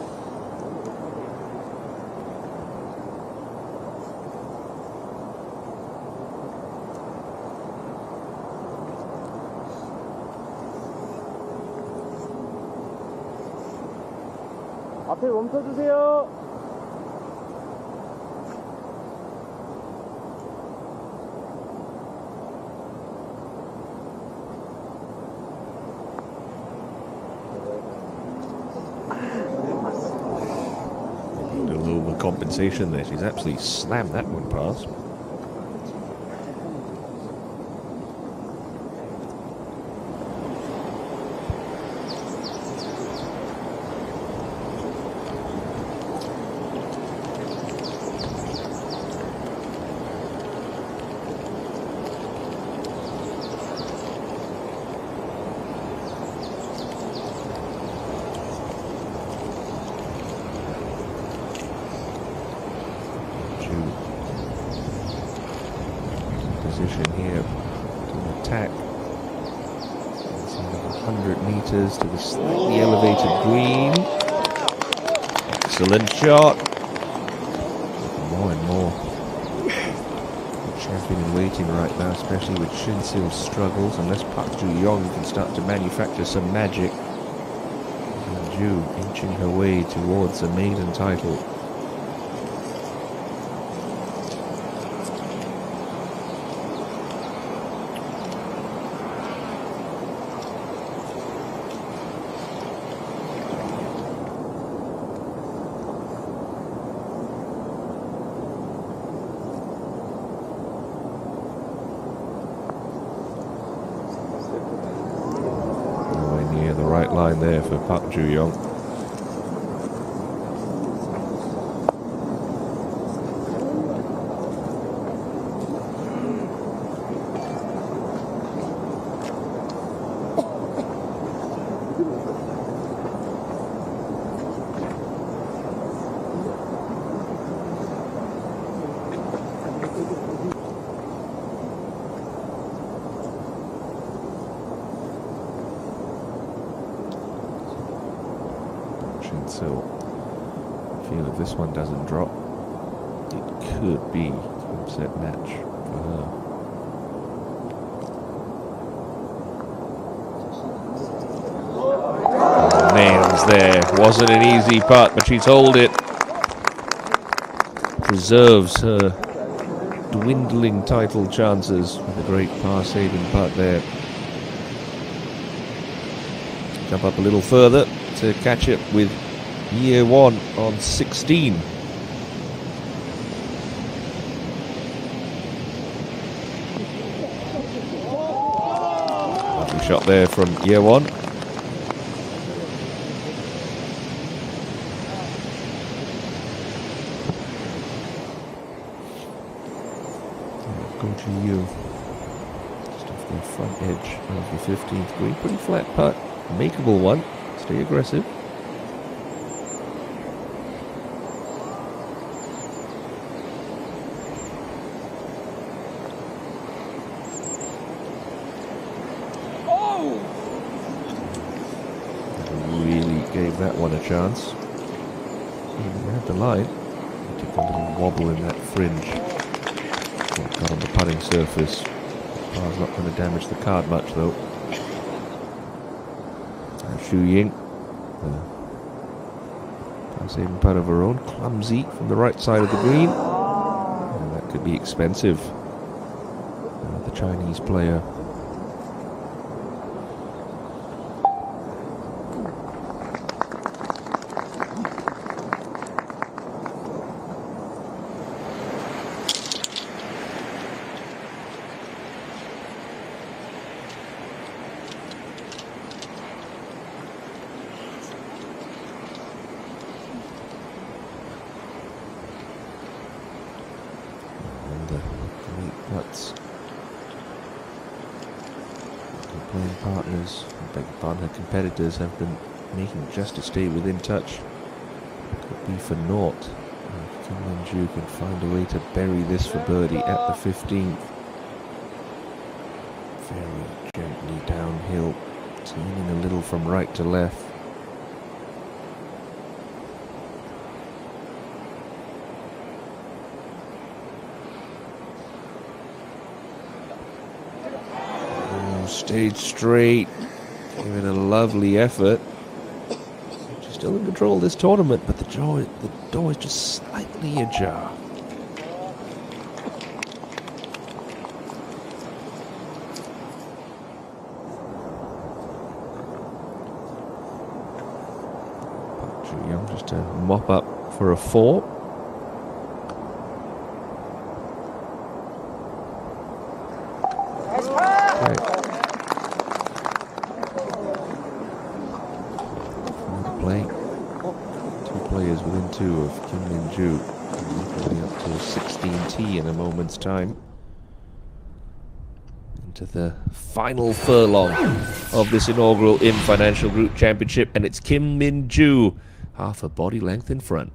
앞에 멈춰주세요. A little overcompensation there. She's absolutely slammed that one past. Position here to attack. It's 100 meters to the slightly elevated green. Excellent shot. More and more. The champion in waiting right now, especially with Shin Sil's struggles. Unless Park Ju-young can start to manufacture some magic. And Ju inching her way towards a maiden title. strike line there for Park Ju-young. So I feel if this one doesn't drop, it could be an upset match for her. Nails there. Wasn't an easy putt, but she's holed it. Preserves her dwindling title chances with a great par-saving putt there. Jump up a little further to catch it with year one on 16. Lovely shot there from year one. Go to you. Just off the front edge of the 15th green. Pretty flat putt. Makeable one. Stay aggressive. Really gave that one a chance. They had the line. They took a little wobble in that fringe. Got on the putting surface. Par's not going to damage the card much though. Xu Ying, par-saving putt of her own, clumsy from the right side of the green. And that could be expensive. The Chinese player. Putts. Her playing partners, I beg your pardon, her competitors have been making just to stay within touch. Could be for naught. Kim Min-ju can find a way to bury this for birdie at the 15th. Very gently downhill, turning a little from right to left. Stayed straight, gave it a lovely effort. She's still in control of this tournament, but the door is just slightly ajar. Park Ju-young just to mop up for a 4. Players within 2 of Kim Min-ju, going up to 16T in a moment's time. Into the final furlong of this inaugural IM Financial Group Championship, and it's Kim Min-ju, half a body length in front.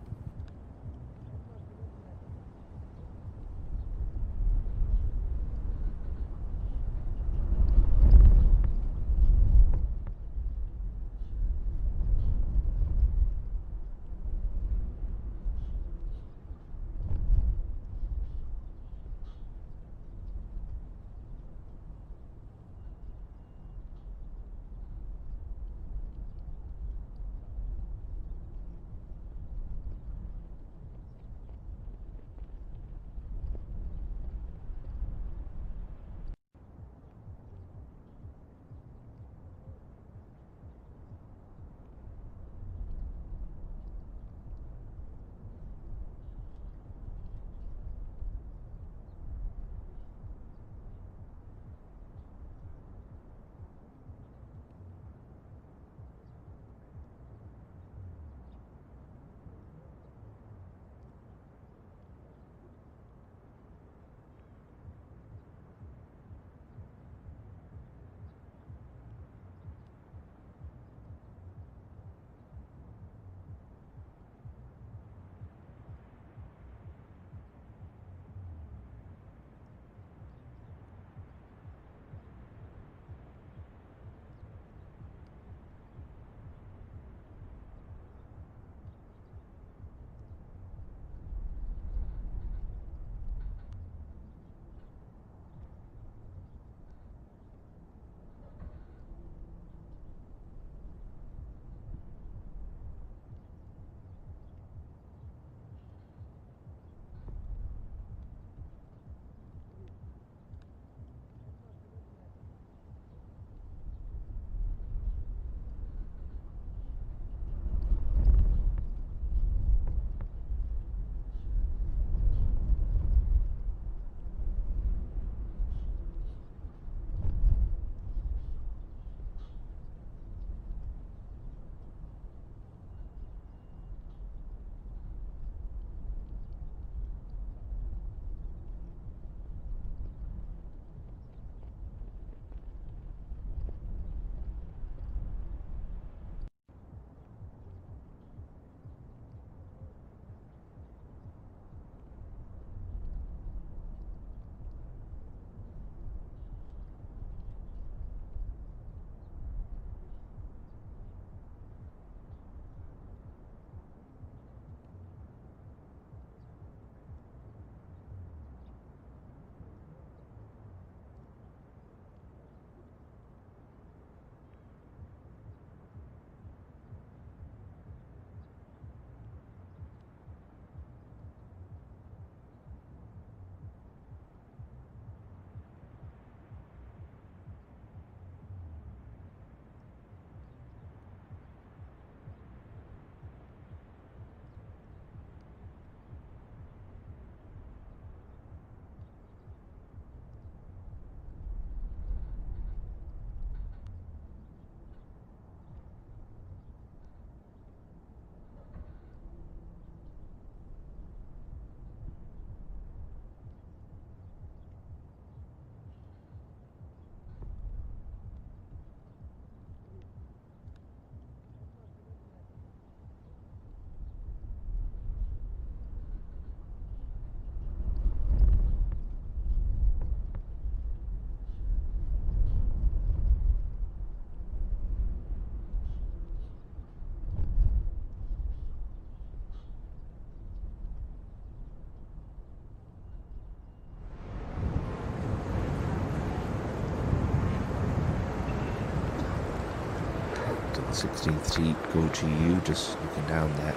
16th tee, go to you, just looking down that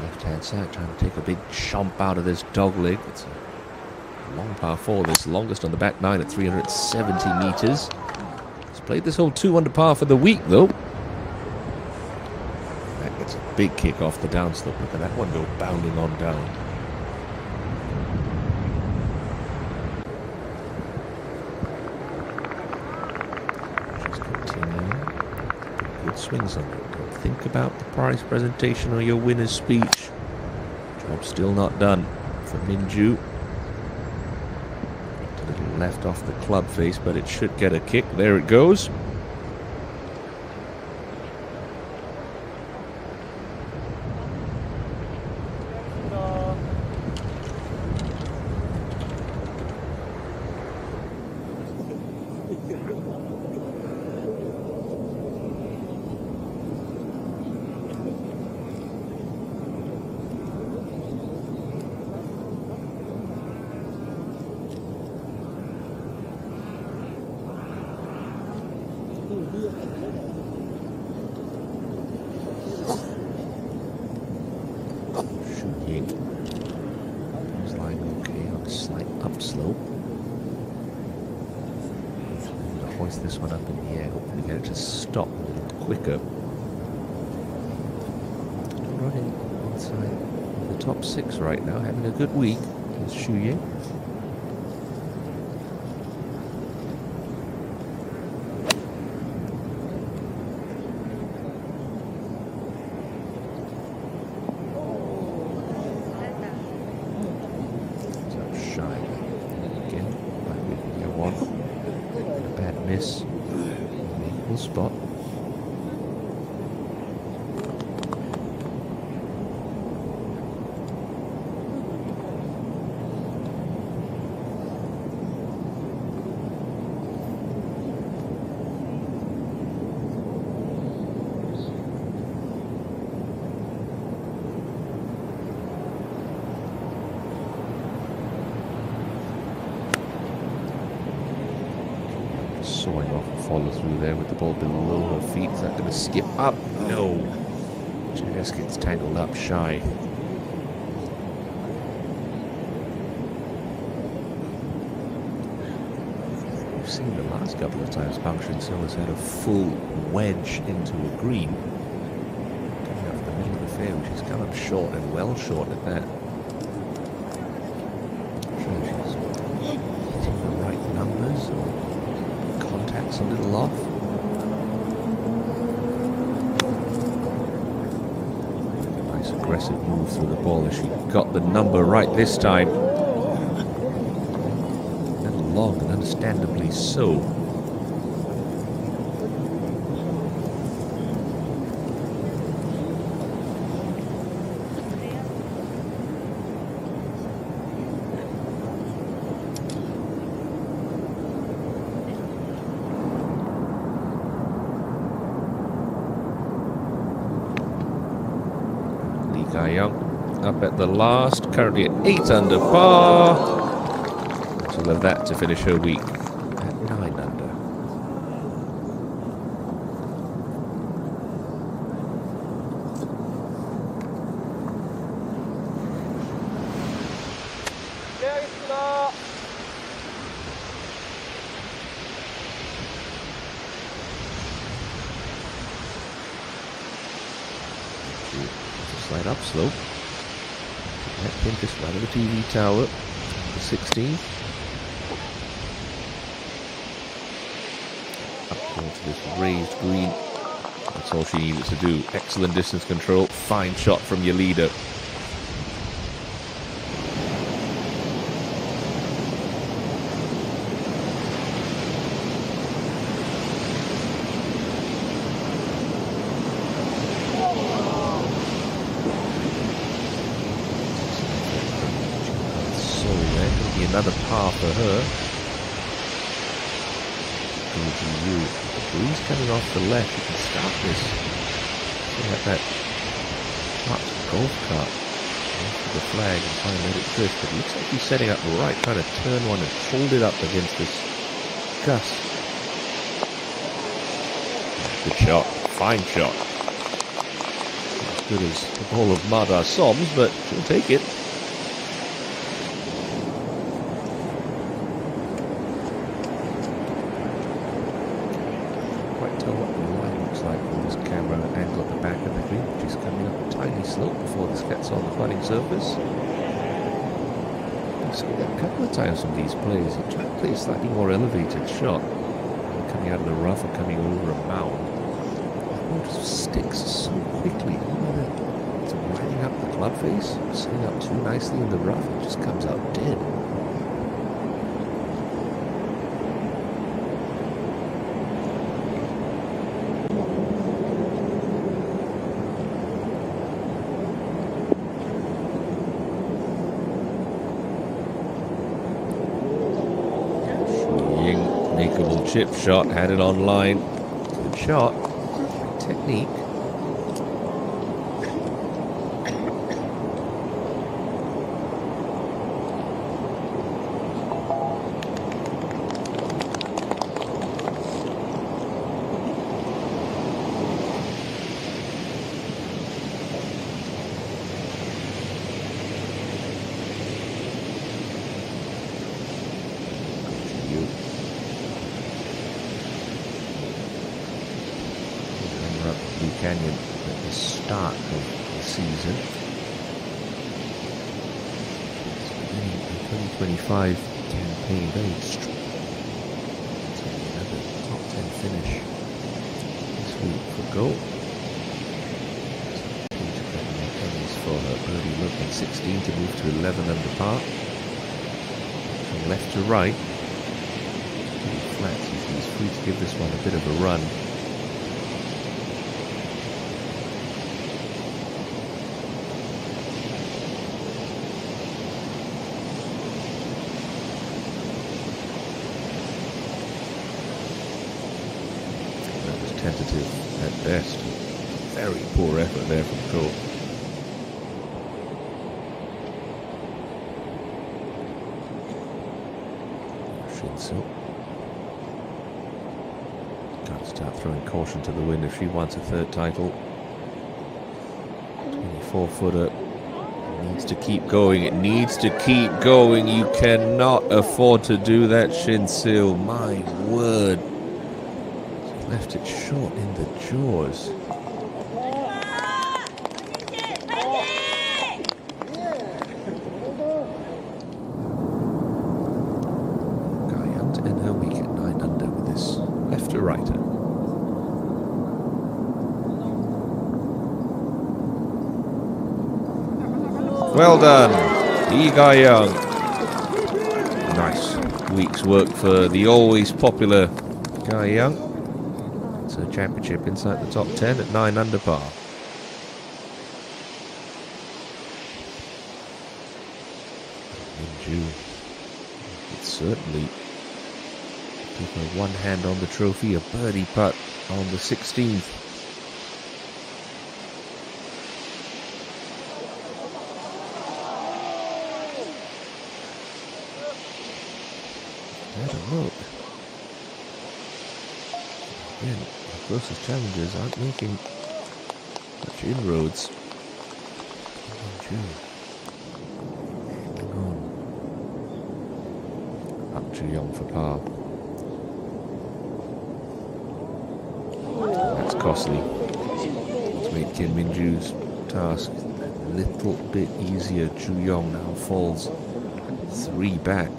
left-hand side, trying to take a big chomp out of this dog leg. It's a long par 4, this longest on the back nine at 370 meters. He's played this hole 2 under par for the week, though. That gets a big kick off the downslope. Look at that one go bounding on down. Just continuing. Good swings on it. Don't think about the prize presentation or your winner's speech. Job still not done for Minju. A little left off the club face, but it should get a kick. There it goes. Hoist this one up in the air, hopefully get it to stop a little quicker. Running inside the top 6 right now, having a good week is Xu Ying. Miss. Equal spot. Sawing off and follow through there with the ball below her feet. Is that going to skip up? No. Just gets tangled up shy. We've seen the last couple of times Bang Shin-So has had a full wedge into a green. Coming off the middle of the fairway. She's come up short and well short at that. I'm sure she's hitting the right numbers or contact's a little off. A nice aggressive move through the ball as she got the number right this time. A little long and understandably so. Young up at the last, currently at 8 under par. She'll have that to finish her week at 9 under. Slight upslope. That pin just right of the TV tower. The 16. Up towards this raised green. That's all she needed to do. Excellent distance control. Fine shot from your leader. Another par for her. The breeze coming off the left. You can start this. Look at that hot golf cart after the flag and try and let it drift. But it looks like she's setting up right, trying to turn one and hold it up against this gust. Good shot. fine shot. As good as the ball of Mada Soms, but she'll take it. Quite tell what the line looks like from this camera angle at the back of the green. She's coming up a tiny slope before this gets on the putting surface. I've seen that a couple of times from these players. They try to play a slightly more elevated shot. Coming out of the rough or coming over a mound. The ball just sticks so quickly. It's riding up the club face, sitting up too nicely in the rough. It just comes out dead. Makeable chip shot, had it on line. Good shot. Great technique. Canyon at the start of the season. It's beginning the 2025 campaign very strong. It's going to be another top 10 finish this week for goal. Pennies for her birdie look in 16 to move to 11 under par. From left to right, pretty flat, so she's free to give this one a bit of a run. Tentative at best. Very poor effort there from Cole. Shinsil can't start throwing caution to the wind if she wants a third title. 24-footer. Needs to keep going. It needs to keep going. You cannot afford to do that, Shinsil. My word. Left it short in the jaws. Guyant to end her week at 9 under with this left to righter. Well done, Lee Guyant. Nice week's work for the always popular Guyant. Championship inside the top 10 at 9 under par. In June, it's certainly keep her one hand on the trophy, a birdie putt on the 16th. Have a look. Again, closest challengers aren't making much inroads. Hang on. Up too young for par. That's costly. Let's make Kim Min-joo's task a little bit easier. Chu Yong now falls 3 back.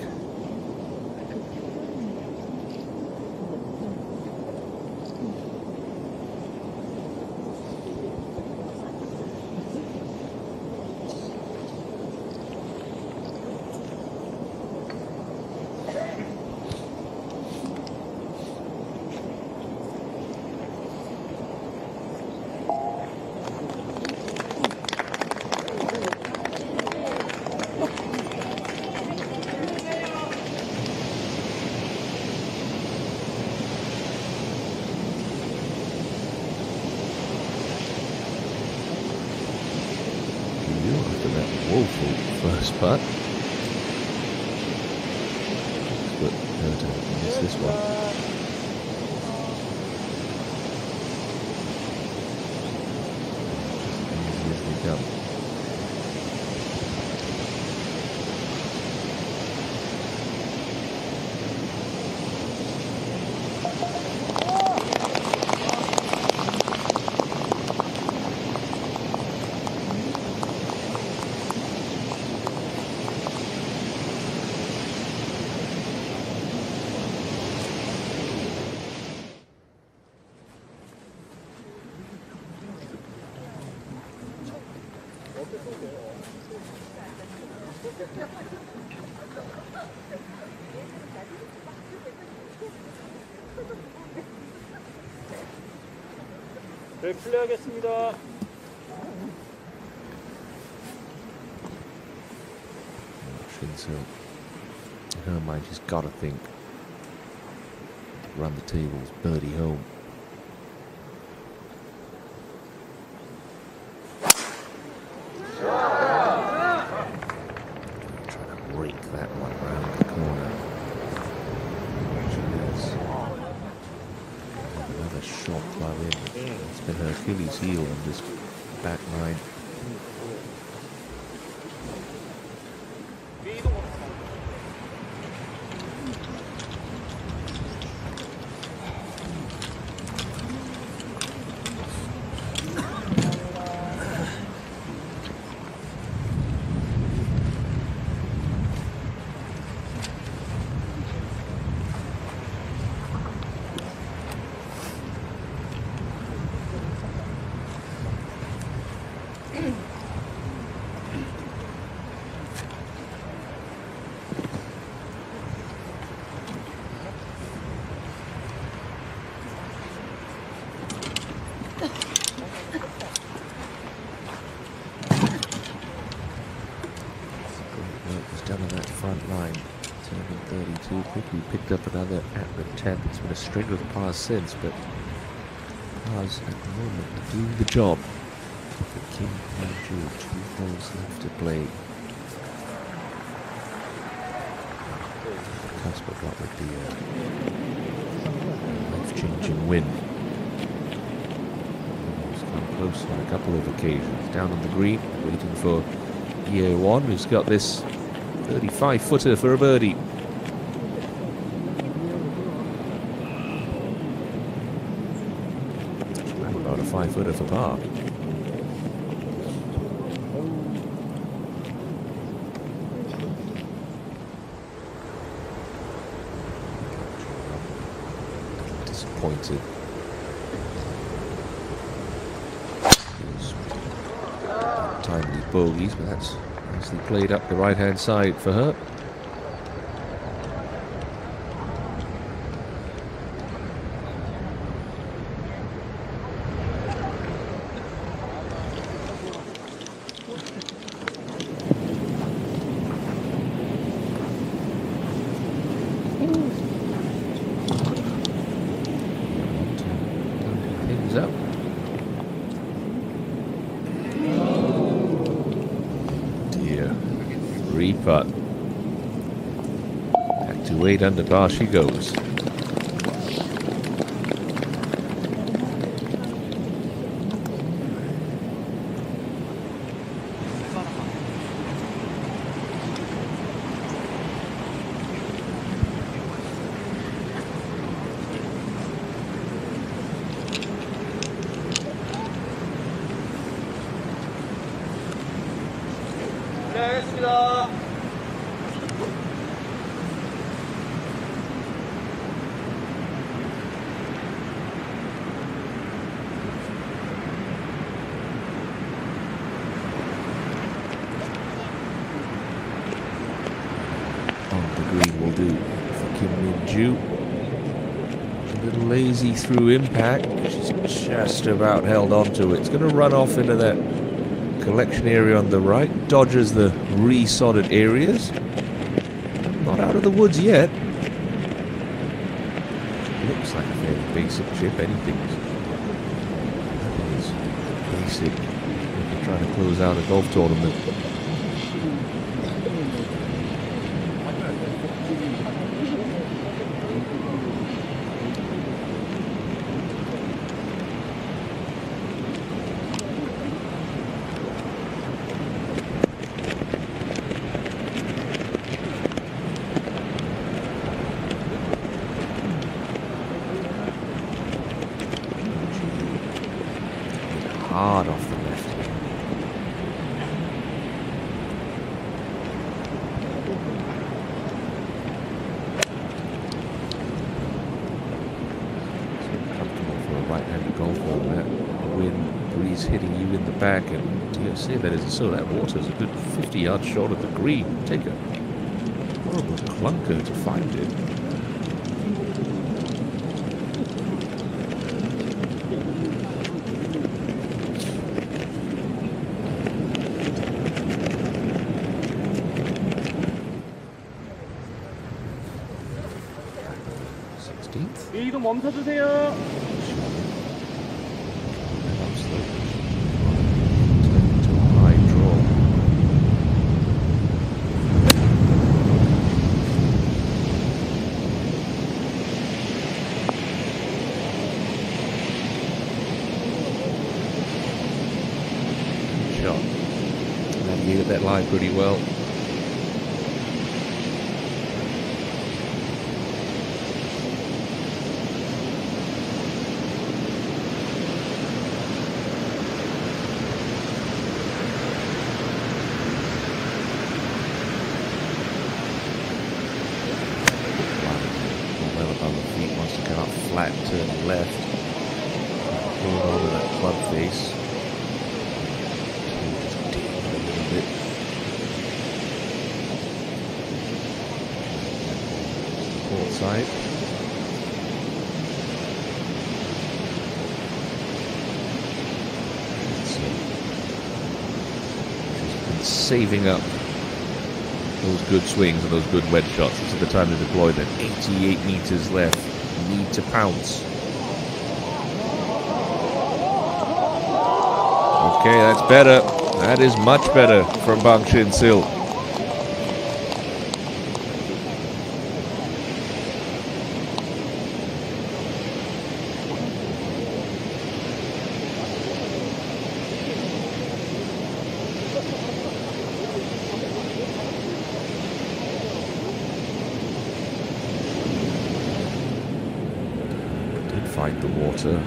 Woeful first putt. But miss this one. come. 네, 플레이하겠습니다. So, in her mind, she's got to think. Run the tables, birdie home. Trying to rake that one round the corner. She does. Another shot club in. It's been her Achilles heel on this back nine. Done on that front line. 732 quickly picked up another at the 10th. It's been a string of pars since, but pars at the moment are doing the job for Kim Min-ju. 2 holes left to play. Cusp of what would be a life-changing win. He's come close on a couple of occasions. Down on the green, waiting for EA1, who's got this 35-footer for a birdie. About a 5-footer for par. Disappointed. Timely bogeys, but that's nicely played up the right-hand side for her. Things up. Putt. Back to 8 under par she goes. 네, 알겠습니다. Green will do for Kim Min-ju. A little lazy through impact. She's just about held on to it. It's going to run off into that collection area on the right. Dodges the re-sodded areas. Not out of the woods yet. Looks like a fairly basic chip. Nothing is basic if you're trying to close out a golf tournament. hard off the left. Right-handed golfer on that wind breeze hitting you in the back, and you say that isn't so. That water's a good 50 yards short of the green. Take a horrible clunker to find it. 이동 멈춰주세요. Navigated that line pretty well. Well above the feet, wants to come up flat, turn left. Hold on to that club face. Port side. She's been saving up those good swings and those good wedge shots. This is the time to deploy them. 88 meters left. Need to pounce. Okay, that's better. That is much better from Bang Shin Sil. Did fight the water.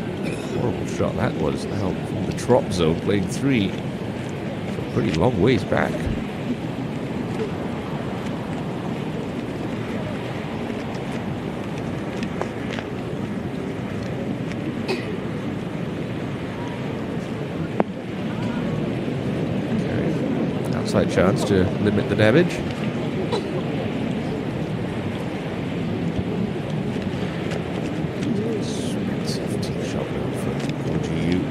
Horrible shot that was. Now from the drop zone, playing 3. Pretty long ways back. Okay. Outside chance to limit the damage. Expensive tee shot for OGU.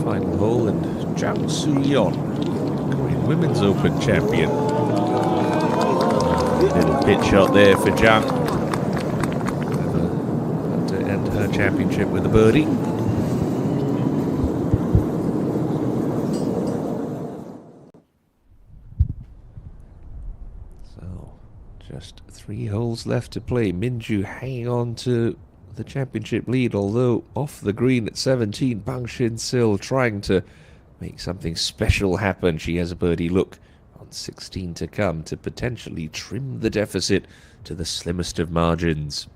Final hole, and Jang Soo-yeon, Korean Women's Open champion. Little pitch shot there for Jang. To end her championship with a birdie. So, just 3 holes left to play. Minju hanging on to the championship lead, although off the green at 17, Bang Shin Sil trying to make something special happen. She has a birdie look on 16 to come to potentially trim the deficit to the slimmest of margins.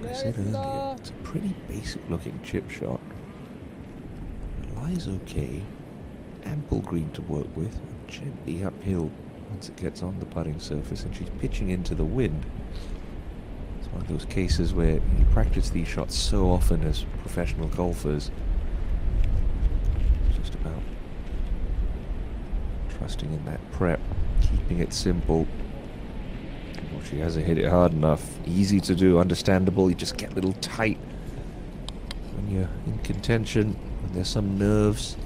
I said earlier, it's a pretty basic looking chip shot. It lies okay, ample green to work with, gently uphill once it gets on the putting surface, and she's pitching into the wind. It's one of those cases where you practice these shots so often as professional golfers. It's just about trusting in that prep, keeping it simple. Well, she hasn't hit it hard enough. Easy to do, understandable. You just get a little tight when you're in contention, when there's some nerves.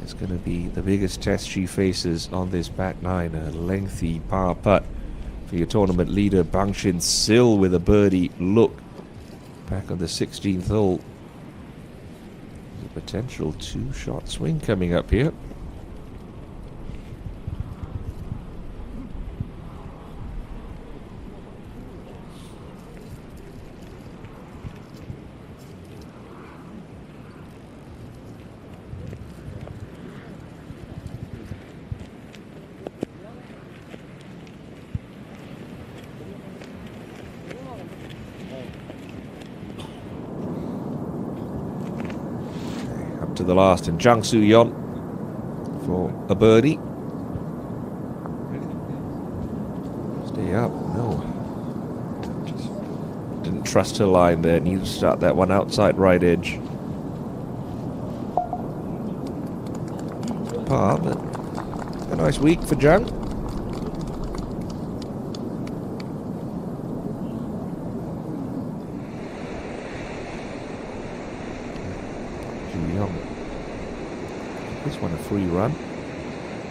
It's going to be the biggest test she faces on this back nine. A lengthy par putt for your tournament leader, Bangshin Sil, with a birdie look back on the 16th hole. There's a potential two-shot swing coming up here. To the last, and Jang Soo-yeon for a birdie. Stay up. No. Just didn't trust her line there. Need to start that one outside right edge. Par, but a nice week for Jang. This one a free run.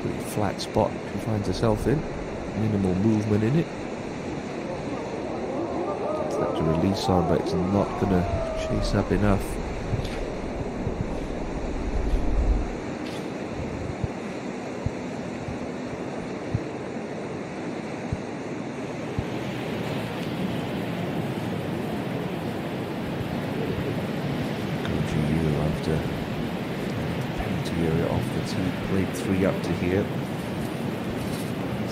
Pretty flat spot she finds herself in. Minimal movement in it. Gets that to release on, but it's not going to chase up enough. Area off the tee, played 3 up to here.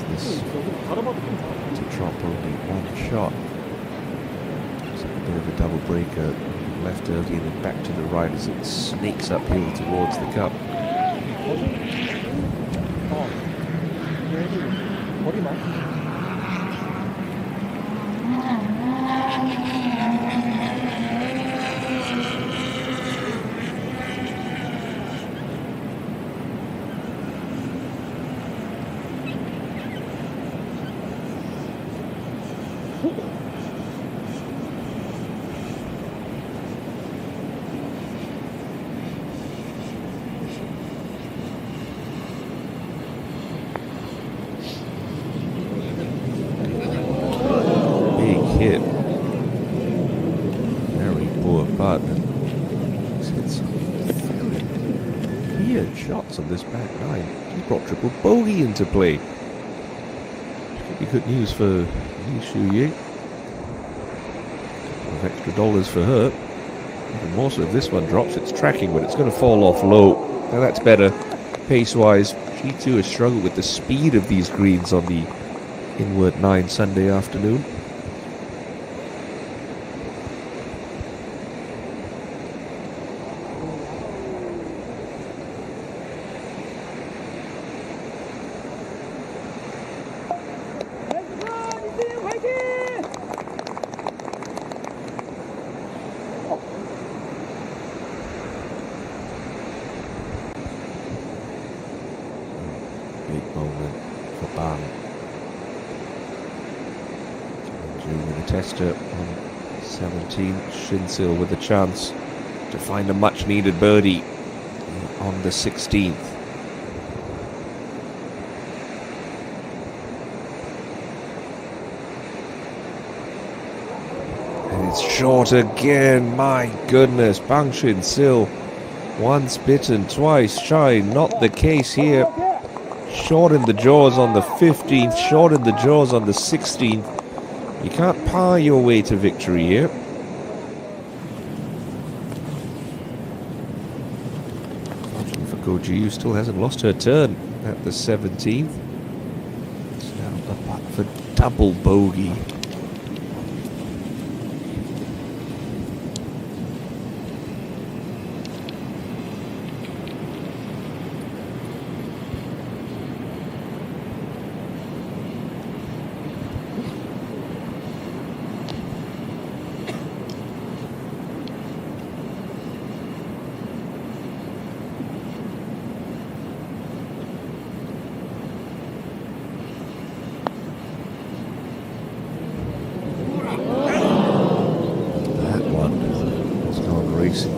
This to drop only 1 shot. It's like a bit of a double breaker. Left early and then back to the right as it snakes uphill towards the cup. Hit. Very poor putt. He's hit some very weird shots on this back nine. He's brought triple bogey into play. Could be good news for Lee Shu-yi. Couple of extra dollars for her. Even more so if this one drops. It's tracking, but it's going to fall off low. Now that's better pace-wise. She too has struggled with the speed of these greens on the inward 9 Sunday afternoon. Big moment for Bang. Challenging the tester on 17. Shinsil with a chance to find a much needed birdie on the 16th. And it's short again. My goodness. Bang Shinsil. Once bitten, twice shy. Not the case here. Short in the jaws on the 15th, short in the jaws on the 16th. You can't par your way to victory here. Fortunately for Ko Ji, who still hasn't lost her turn at the 17th. It's now a putt for double bogey.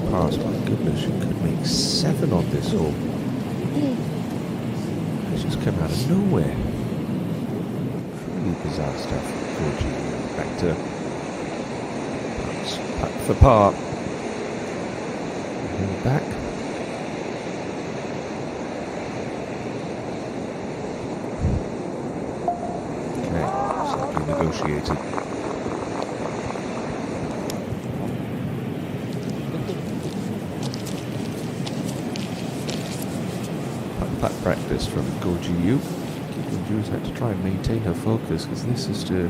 Past. My goodness, you could make 7 on this hole. It's just come out of nowhere. Really bizarre stuff. Koji back to putt for par. And back. Okay, slightly negotiated. Putt practice from Goji Yu. Keeping Jules had to try and maintain her focus because this is to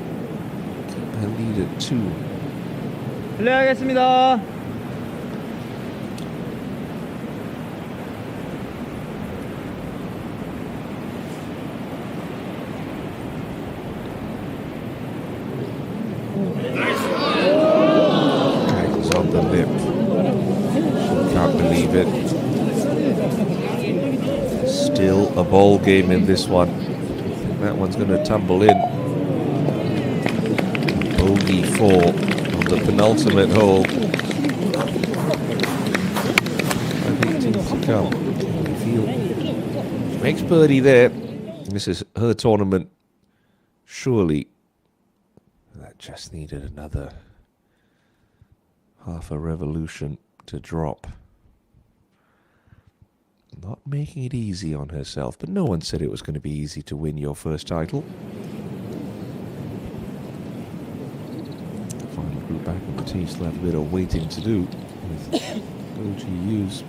keep her lead at 2. 플레이하겠습니다. Dragons on the lip. Can't believe it. Still a ball game in this one. I think that one's going to tumble in. Bogey 4 on the penultimate hole. 18th to come. Makes birdie there. This is her tournament. Surely that just needed another half a revolution to drop. Not making it easy on herself, but no one said it was going to be easy to win your first title. Final group back on the tee, still have a bit of waiting to do with Goji Yu's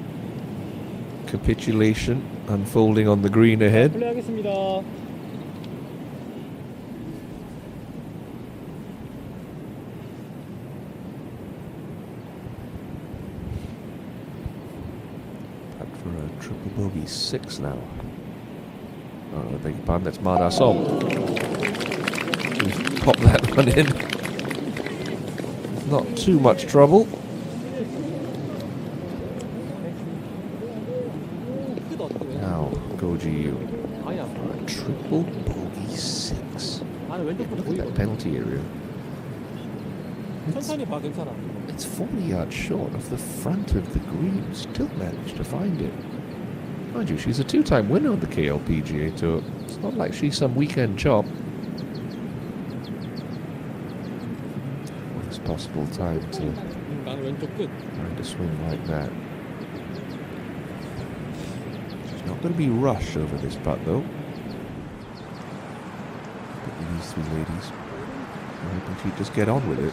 capitulation unfolding on the green ahead. 플레이하겠습니다. For a triple bogey 6 now. Oh, I beg your pardon, that's Mada Som. Just pop that one in. Not too much trouble. Now, Goji Yu. For a triple bogey 6. Look at that penalty area. It's 40 yards short of the front of the green. Still managed to find it. Mind you, she's a 2-time winner on the KLPGA Tour. It's not like she's some weekend chop. Worst possible time to try to swing like that. She's not going to be rushed over this putt though. But these three ladies, I'm hoping she'd just get on with it.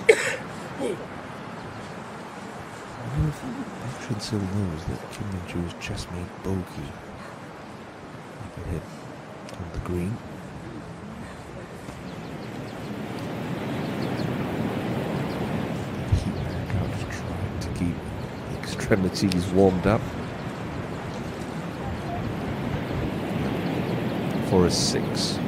Bang Sil knows that Kim Min-joo has just made bogey up ahead on the green. Heat back out, just trying to keep the extremities warmed up for a 6.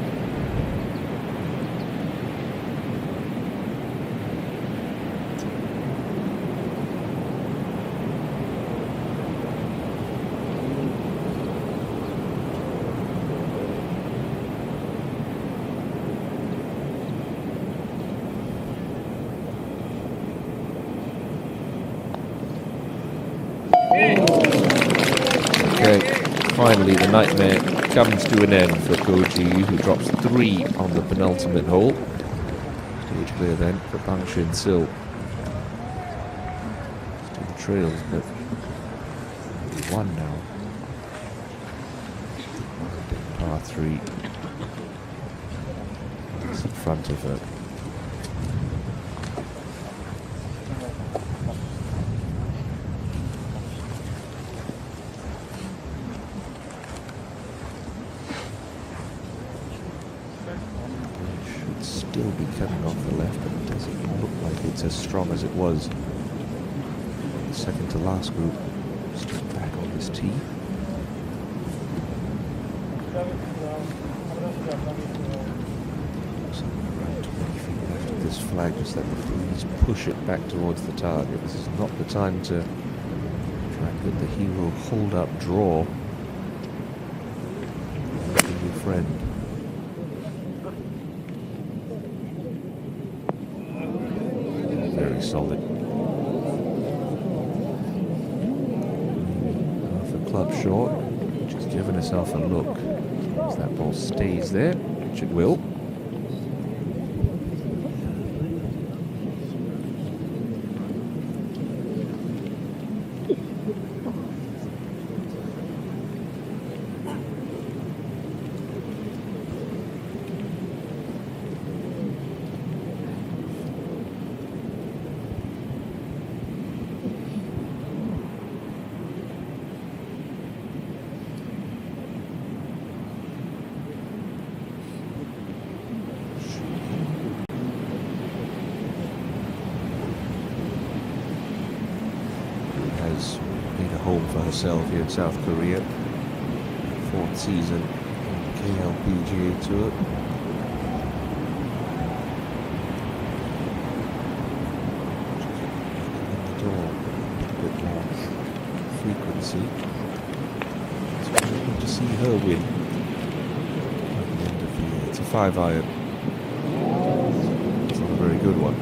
Okay, finally the nightmare comes to an end for Goji Yu, who drops 3 on the penultimate hole. Stage clear then for Bang Sil. Still trails, but 1 now. Par 3. It's in front of her. Still be coming off the left, but it doesn't look like it's as strong as it was. The second to last group, still back on this tee. Somewhere around 20 feet left of this flag, just let the breeze push it back towards the target. This is not the time to try and get the hero hold up draw. Look at your friend. Very solid. Half a club short, which is giving herself a look. As that ball stays there, which it will. Has made a home for herself here in South Korea. 4th season on the KLPGA Tour. In the door, a bit more frequency. It's really good to see her win at the end of the year. It's a 5-iron. It's not a very good one.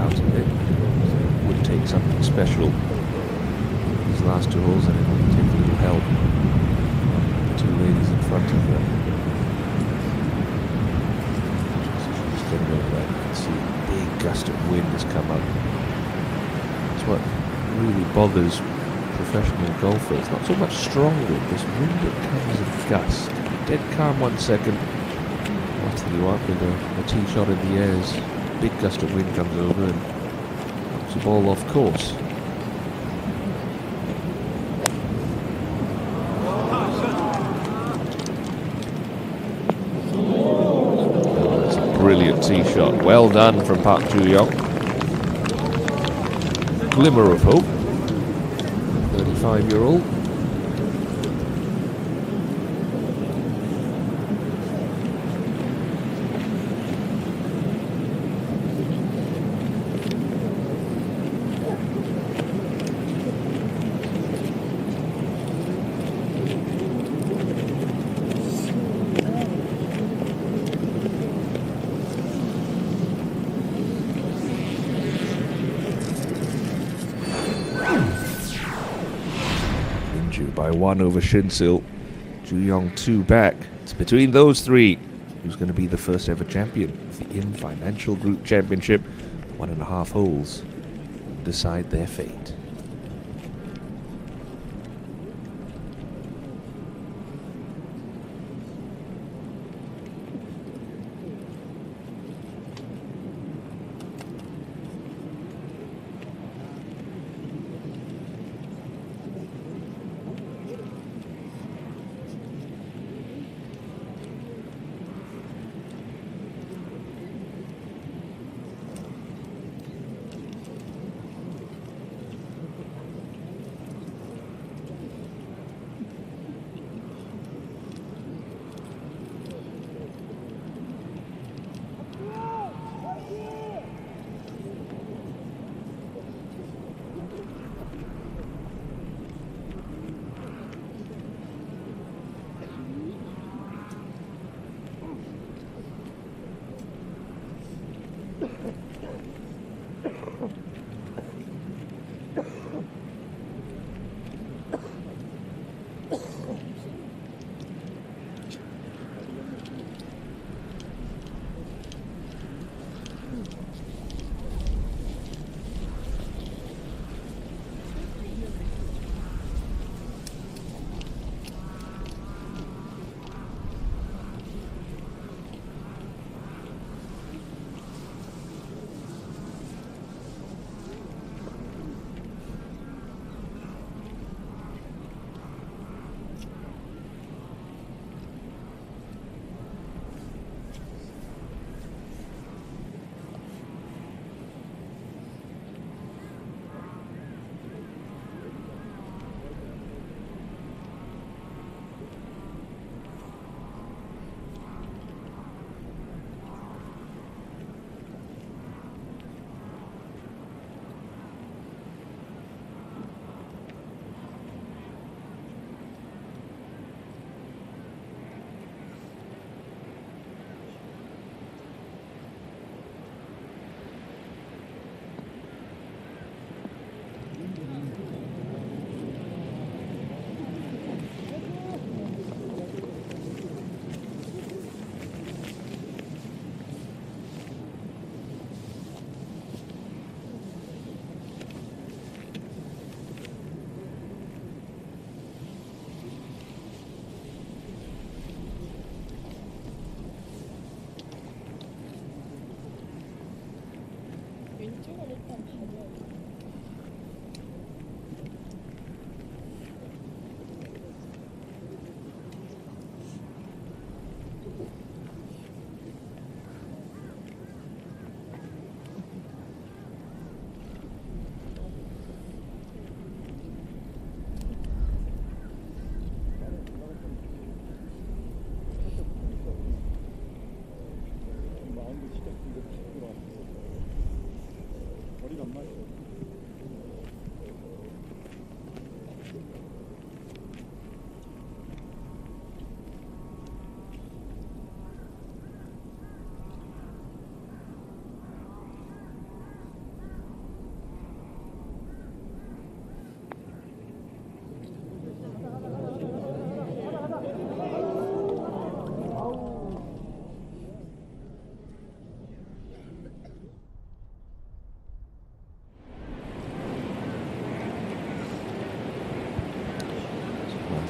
Out of it. So it would take something special these last 2 holes, and it would take a little help. The 2 ladies in front of her. She's getting over that. You can see a big gust of wind has come up. That's what really bothers professional golfers. Not so much strong wind, this wind that comes in gusts. Dead calm 1 second. After you up with a tee shot in the air, as a big gust of wind comes over and knocks the ball off course. Oh, that's a brilliant tee shot. Well done from Park Joo-young. Glimmer of hope. 35-year-old. By 1 over Shinsil. Joo-young 2 back. It's between those 3 who's going to be the first ever champion of the IM Financial Group Championship. 1.5 holes decide their fate.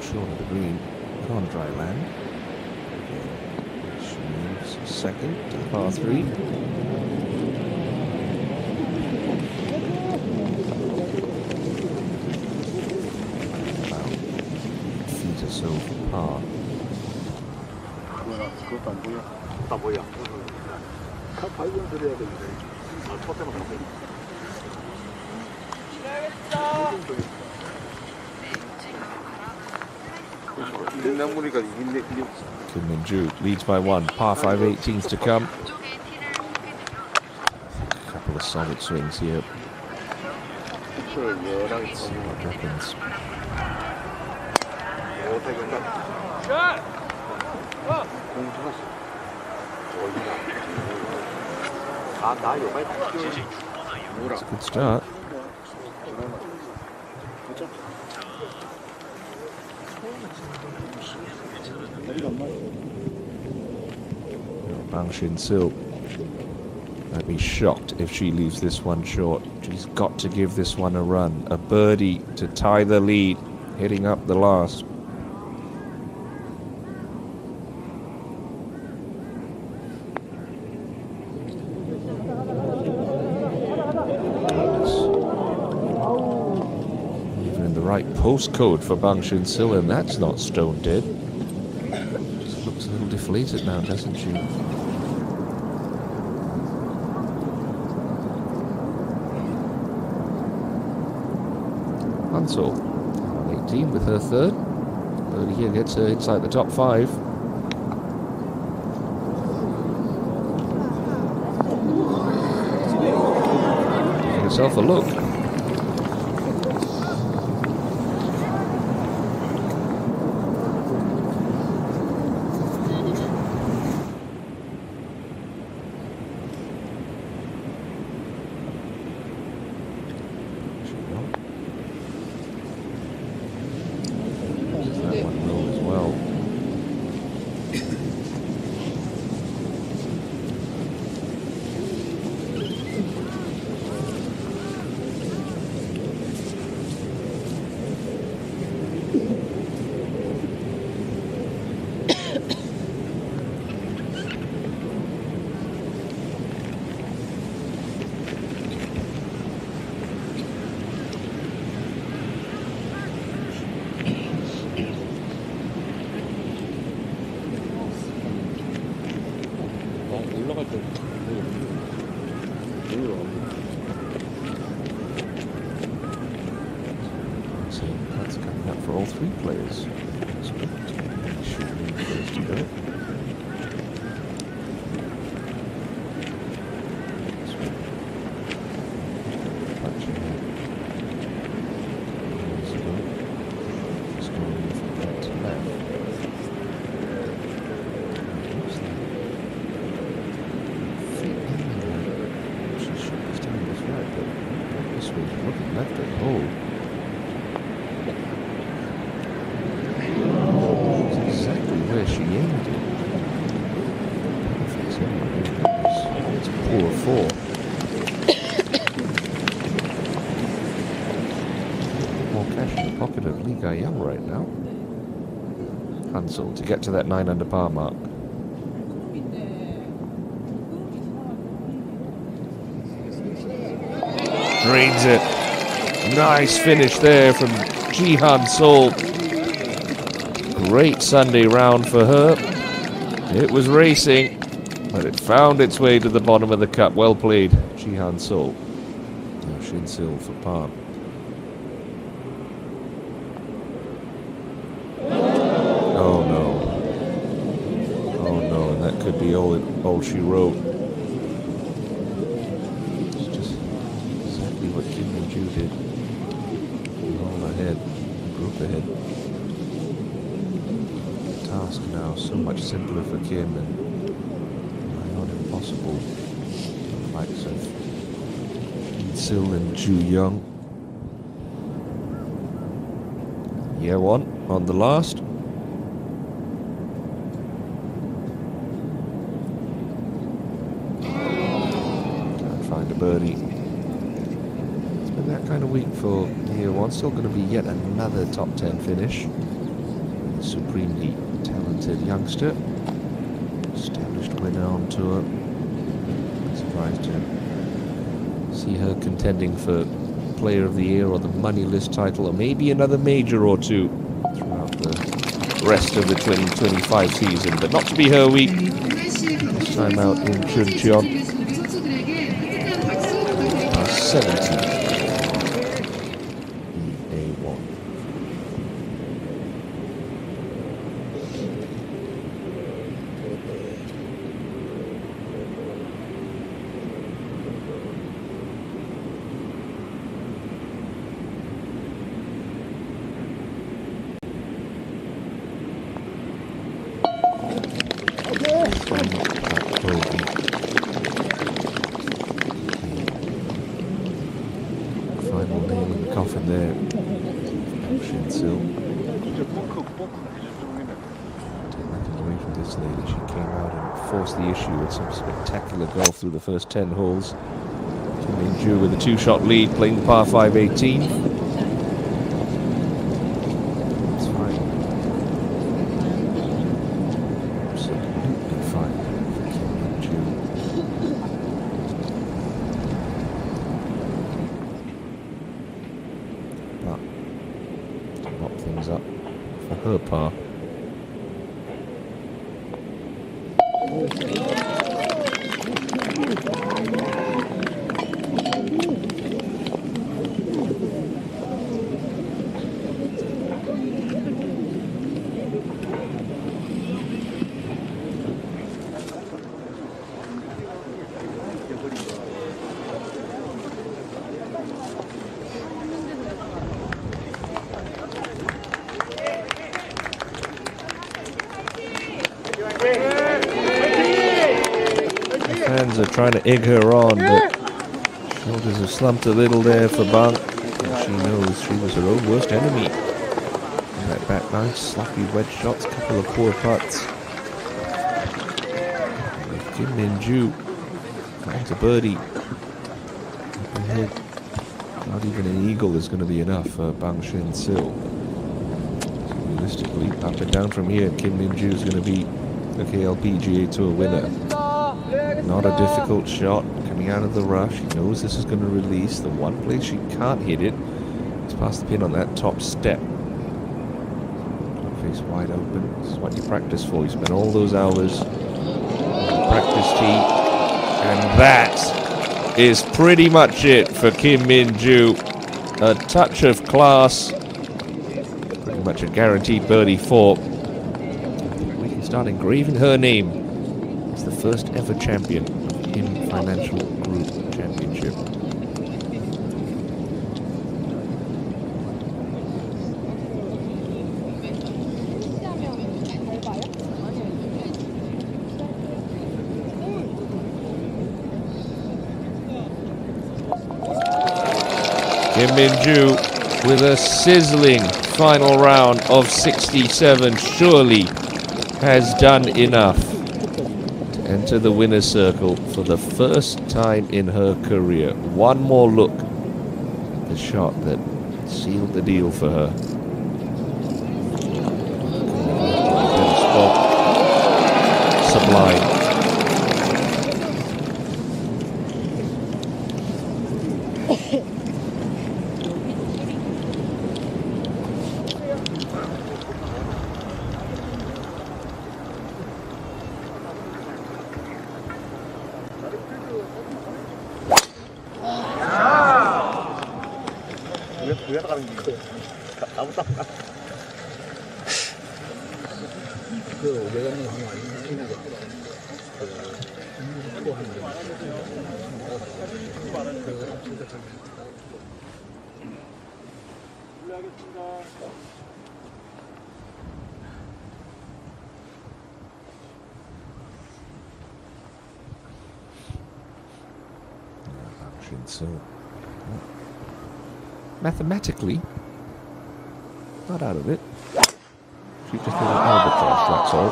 short of the green, but on dry land. She moves second to the par 3. About 8 feet or so for par. 그것도 안 보여. 다 보여. 발견을 해야 되는데. 첫 때만 가고. Kim Min-joo leads by 1. Par 5 18s to come. A couple of solid swings here. Let's see what happens. It's a good start. Bang Shin-sil. I'd be shocked if she leaves this one short. She's got to give this one a run. A birdie to tie the lead, hitting up the last. Even in the right postcode for Bang Shin-sil, and that's not stone dead. Just looks a little deflated now, doesn't she? Hansel on 18 with her third. Birdie here gets her inside the top 5. Give yourself a look. So that's coming up for all 3 players. Should be first to go. Young right now. Hansel to get to that 9 under par mark. Drains it. Nice finish there from Ji-Han Sol. Great Sunday round for her. It was racing, but it found its way to the bottom of the cup. Well played, Ji-Han Sol. Now Shin-sil for par. Could be all she wrote. It's just exactly what Kim Min-joo did. All ahead, group ahead. The task now so much simpler for Kim and not impossible for the likes of Sil and Ju Young. Year 1 on the last. Birdie. It's been that kind of week for year 1. Still going to be yet another top 10 finish. supremely talented youngster. Established winner on tour. I'm surprised to see her contending for Player of the Year or the money list title, or maybe another major or two throughout the rest of the 2025 season, but not to be her week. This time out in Chuncheon. 70. EA1. Final nail in the coffin there. Shinsil. Taking away from this lady, she came out and forced the issue with some spectacular golf through the first 10 holes. Kim Min-ju with a 2-shot lead, playing the par 5 18. It's fine. Absolutely fine for Kim Min-ju. But to mop things up for her par. Fans are trying to egg her on, but shoulders have slumped a little there for Bang. And she knows she was her own worst enemy. And that back nine, sloppy wedge shots, couple of poor putts. With Kim Min-ju finds a birdie. Up ahead. Not even an eagle is going to be enough for Bang Shin-sil. So realistically, up and down from here, Kim Min-ju is going to be the KLPGA Tour winner. Not a difficult shot coming out of the rough. She knows this is going to release. The one place she can't hit it is past the pin on that top step. Face wide open. This is what you practice for. You spend all those hours on the practice tee. And that is pretty much it for Kim Min-ju. A touch of class. Pretty much a guaranteed birdie for. We can start engraving her name. The first ever champion in Financial Group Championship. Kim Min-ju with a sizzling final round of 67 surely has done enough. Enter the winner's circle for the first time in her career. One more look at the shot that sealed the deal for her. Spot. Sublime. So, mathematically, not out of it. She just did an albatross, that's all.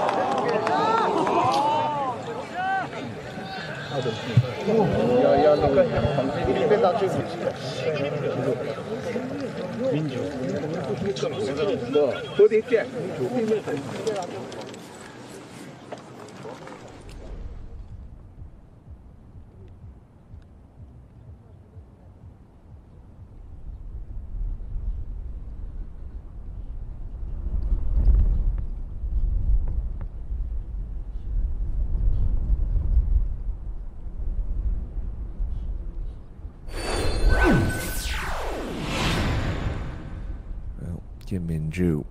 Kim Min-ju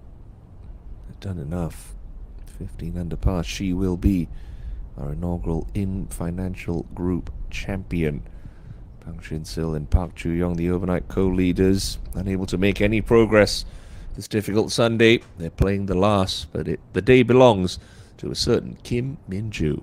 has done enough. 15 under par. She will be our inaugural IM Financial Group champion. Pang Shin-sil and Park Chu-young, the overnight co-leaders, unable to make any progress this difficult Sunday. They're playing the last, but the day belongs to a certain Kim Min-ju.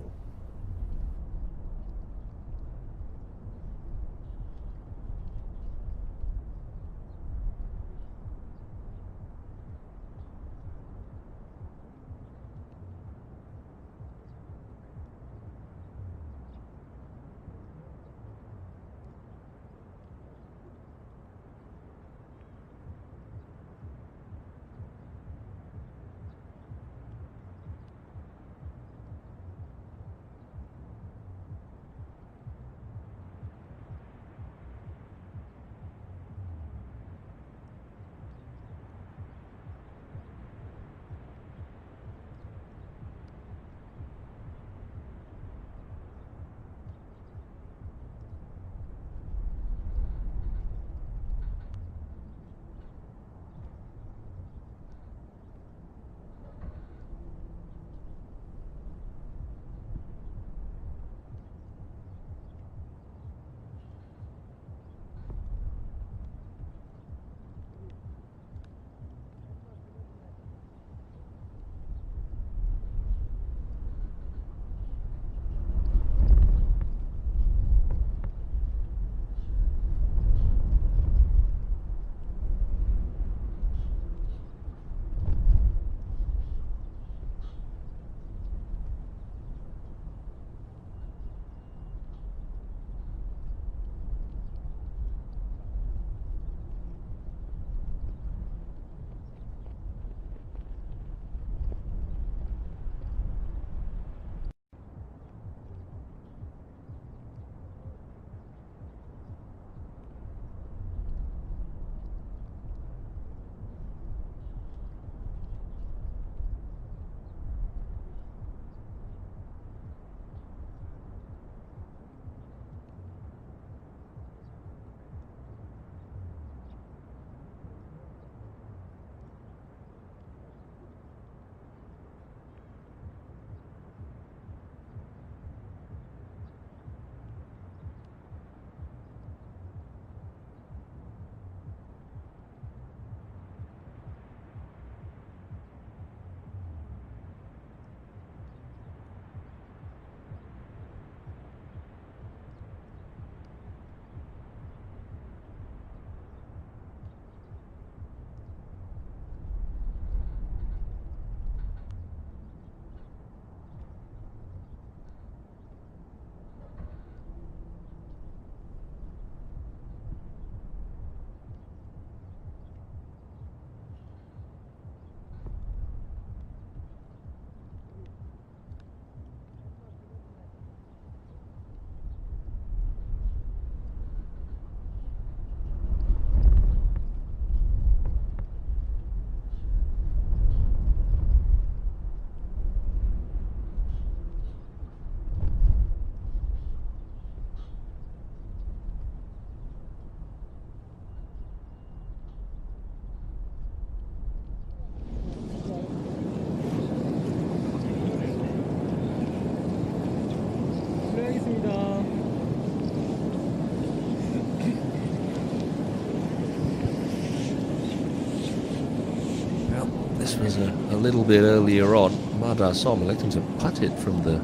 This was a little bit earlier on. Madar Som electing to putt it from the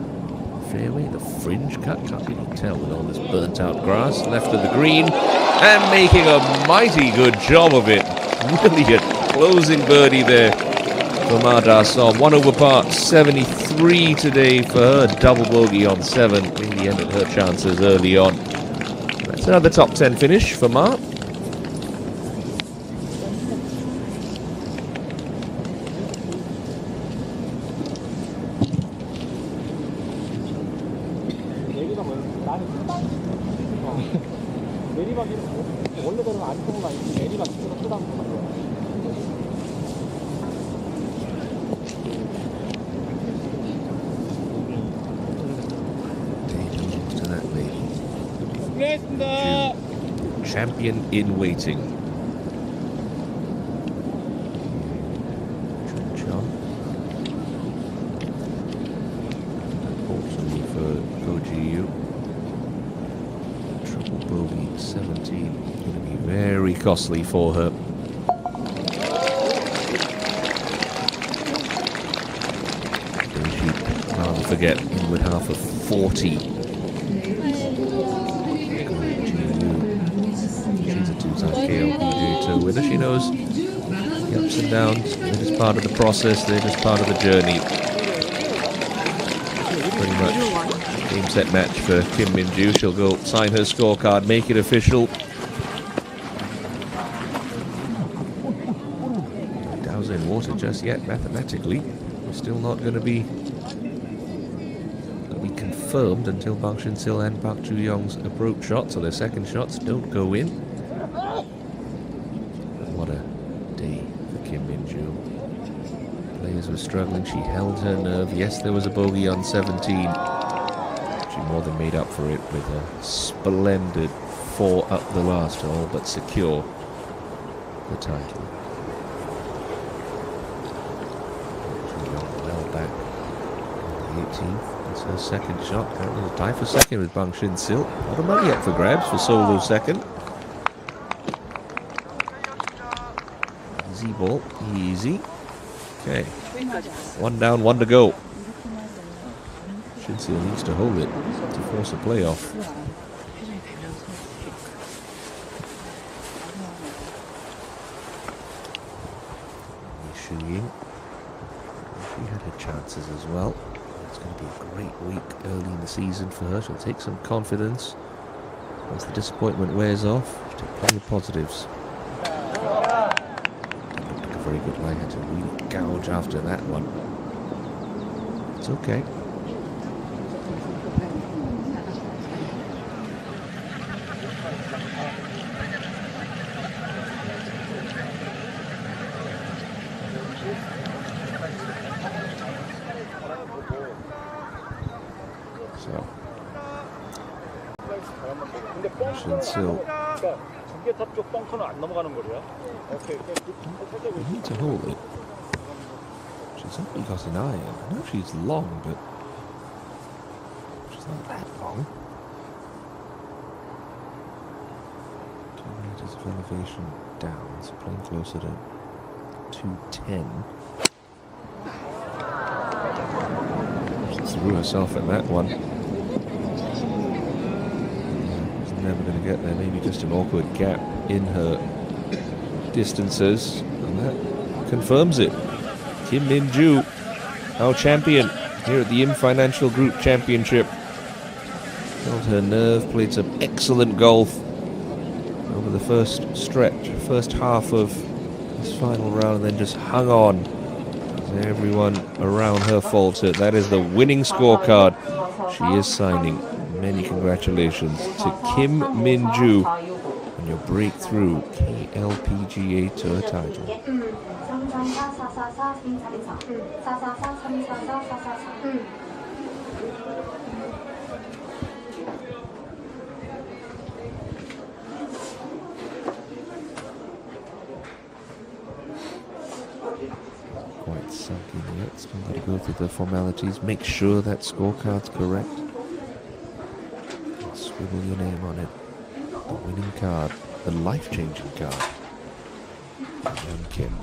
fairway, the fringe cut. Can't really tell with all this burnt out grass. Left of the green and making a mighty good job of it. Really a closing birdie there. for Ma Da-som. 1 over par 73 today for her. Double bogey on 7. Maybe ended her chances early on. That's another top 10 finish for Ma. Champion in waiting. John. Unfortunately for OGU, triple bogey 17 going to be very costly for her. She can't forget inward half of 40. KLPGA Tour winner. She knows the ups and downs. They're just part of the process. They're just part of the journey. Pretty much game, set, match for Kim Min-joo. She'll go sign her scorecard, make it official. Dow's in water just yet. Mathematically, we're still not going to be confirmed until Bang Shin-sil and Park Ju-young's approach shots, or their second shots, don't go in. What a day for Kim Min-joo. Players were struggling. She held her nerve. Yes, there was a bogey on 17. She more than made up for it with a splendid 4 up the last hole, but secure the title. Well back on the 18th. That's her second shot. Currently a tie for second with Bang Shin-sil. A lot of money up for grabs for solo second. Easy ball, easy. Okay. 1 down, 1 to go. Shin-sil needs to hold it to force a playoff. Shooting. She had her chances as well. It's going to be a great week early in the season for her. She'll take some confidence as the disappointment wears off. She'll take plenty of positives. Very good line, had to really gouge after that one. It's okay. So, Shin-sil. You need to hold it. She's only got an iron. I know she's long, but she's not that long. 2 meters of elevation down, so playing closer to 210. She threw herself at that one. Never going to get there. Maybe just an awkward gap in her distances, and that confirms it. Kim Min-joo, our champion here at the IM Financial Group Championship, held her nerve, played some excellent golf over the first stretch, first half of this final round, and then just hung on as everyone around her faltered. That is the winning scorecard she is signing. Many congratulations to Kim Min-joo on your breakthrough KLPGA Tour title. Quite sunk in yet. Still got to go through the formalities. Make sure that scorecard's correct. Scribble your name on it. The winning card. The life-changing card. Young Kim.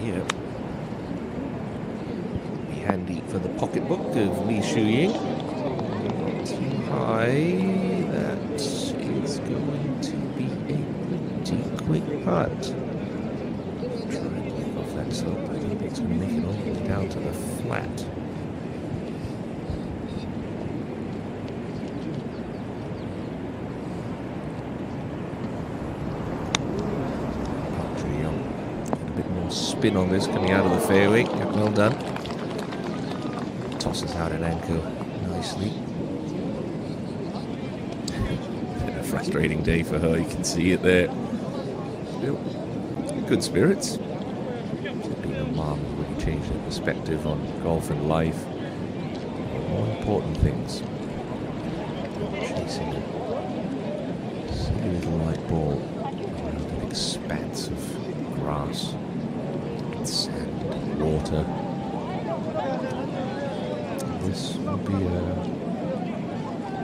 here. Be handy for the pocketbook of Li Shuying. Too high. That is going to be a pretty quick putt. Try and get off that slope. I think it's going to make it all the way down to the flat. Spin on this coming out of the fairway. Well done. Tosses out an anchor nicely. A frustrating day for her, you can see it there. Still, good spirits. Being a mom has really changed her perspective on golf and life. More important things. Chasing a silly little light ball around an expanse of grass. Sand, water. This will be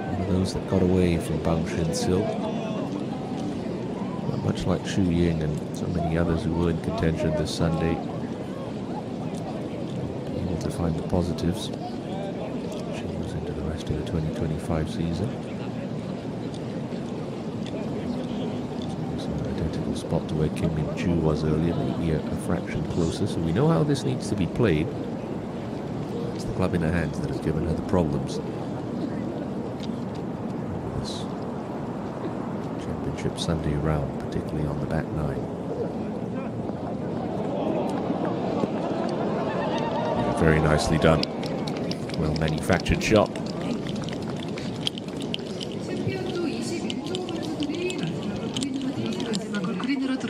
one of those that got away from Bang Shin Sil. Much like Xu Ying and so many others who were in contention this Sunday, able to find the positives. She was into the rest of the 2025 season. Spot to where Kim Min Chu was earlier, maybe a fraction closer, so we know how this needs to be played. It's the club in her hands that has given her the problems. This championship Sunday round, particularly on the back nine. Yeah, very nicely done. Well manufactured shot.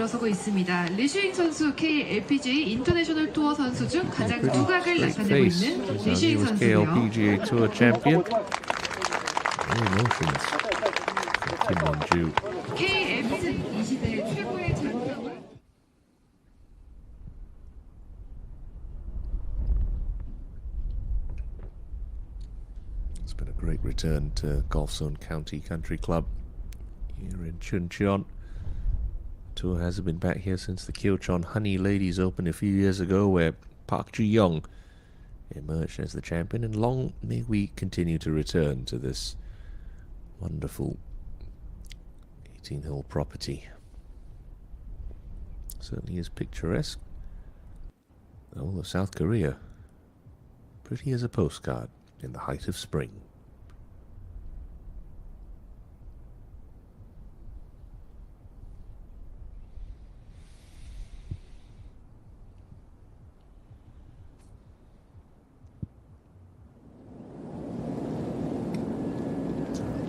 들어서고 있습니다. 리슈잉 선수 KLPGA 인터내셔널 투어 선수 중 가장 두각을 나타내고 있는 리슈잉 선수고요. KLPGA Tour champion. Emotions. Kim Min-ju. KLPGA 이 시대 최고의 장점을 It's been a great return to Golf Zone County Country Club here in Chuncheon. Tour hasn't been back here since the Kyochon Honey Ladies Open a few years ago, where Park Ju-young emerged as the champion, and long may we continue to return to this wonderful 18-hole property. Certainly is picturesque. All of South Korea, pretty as a postcard in the height of spring.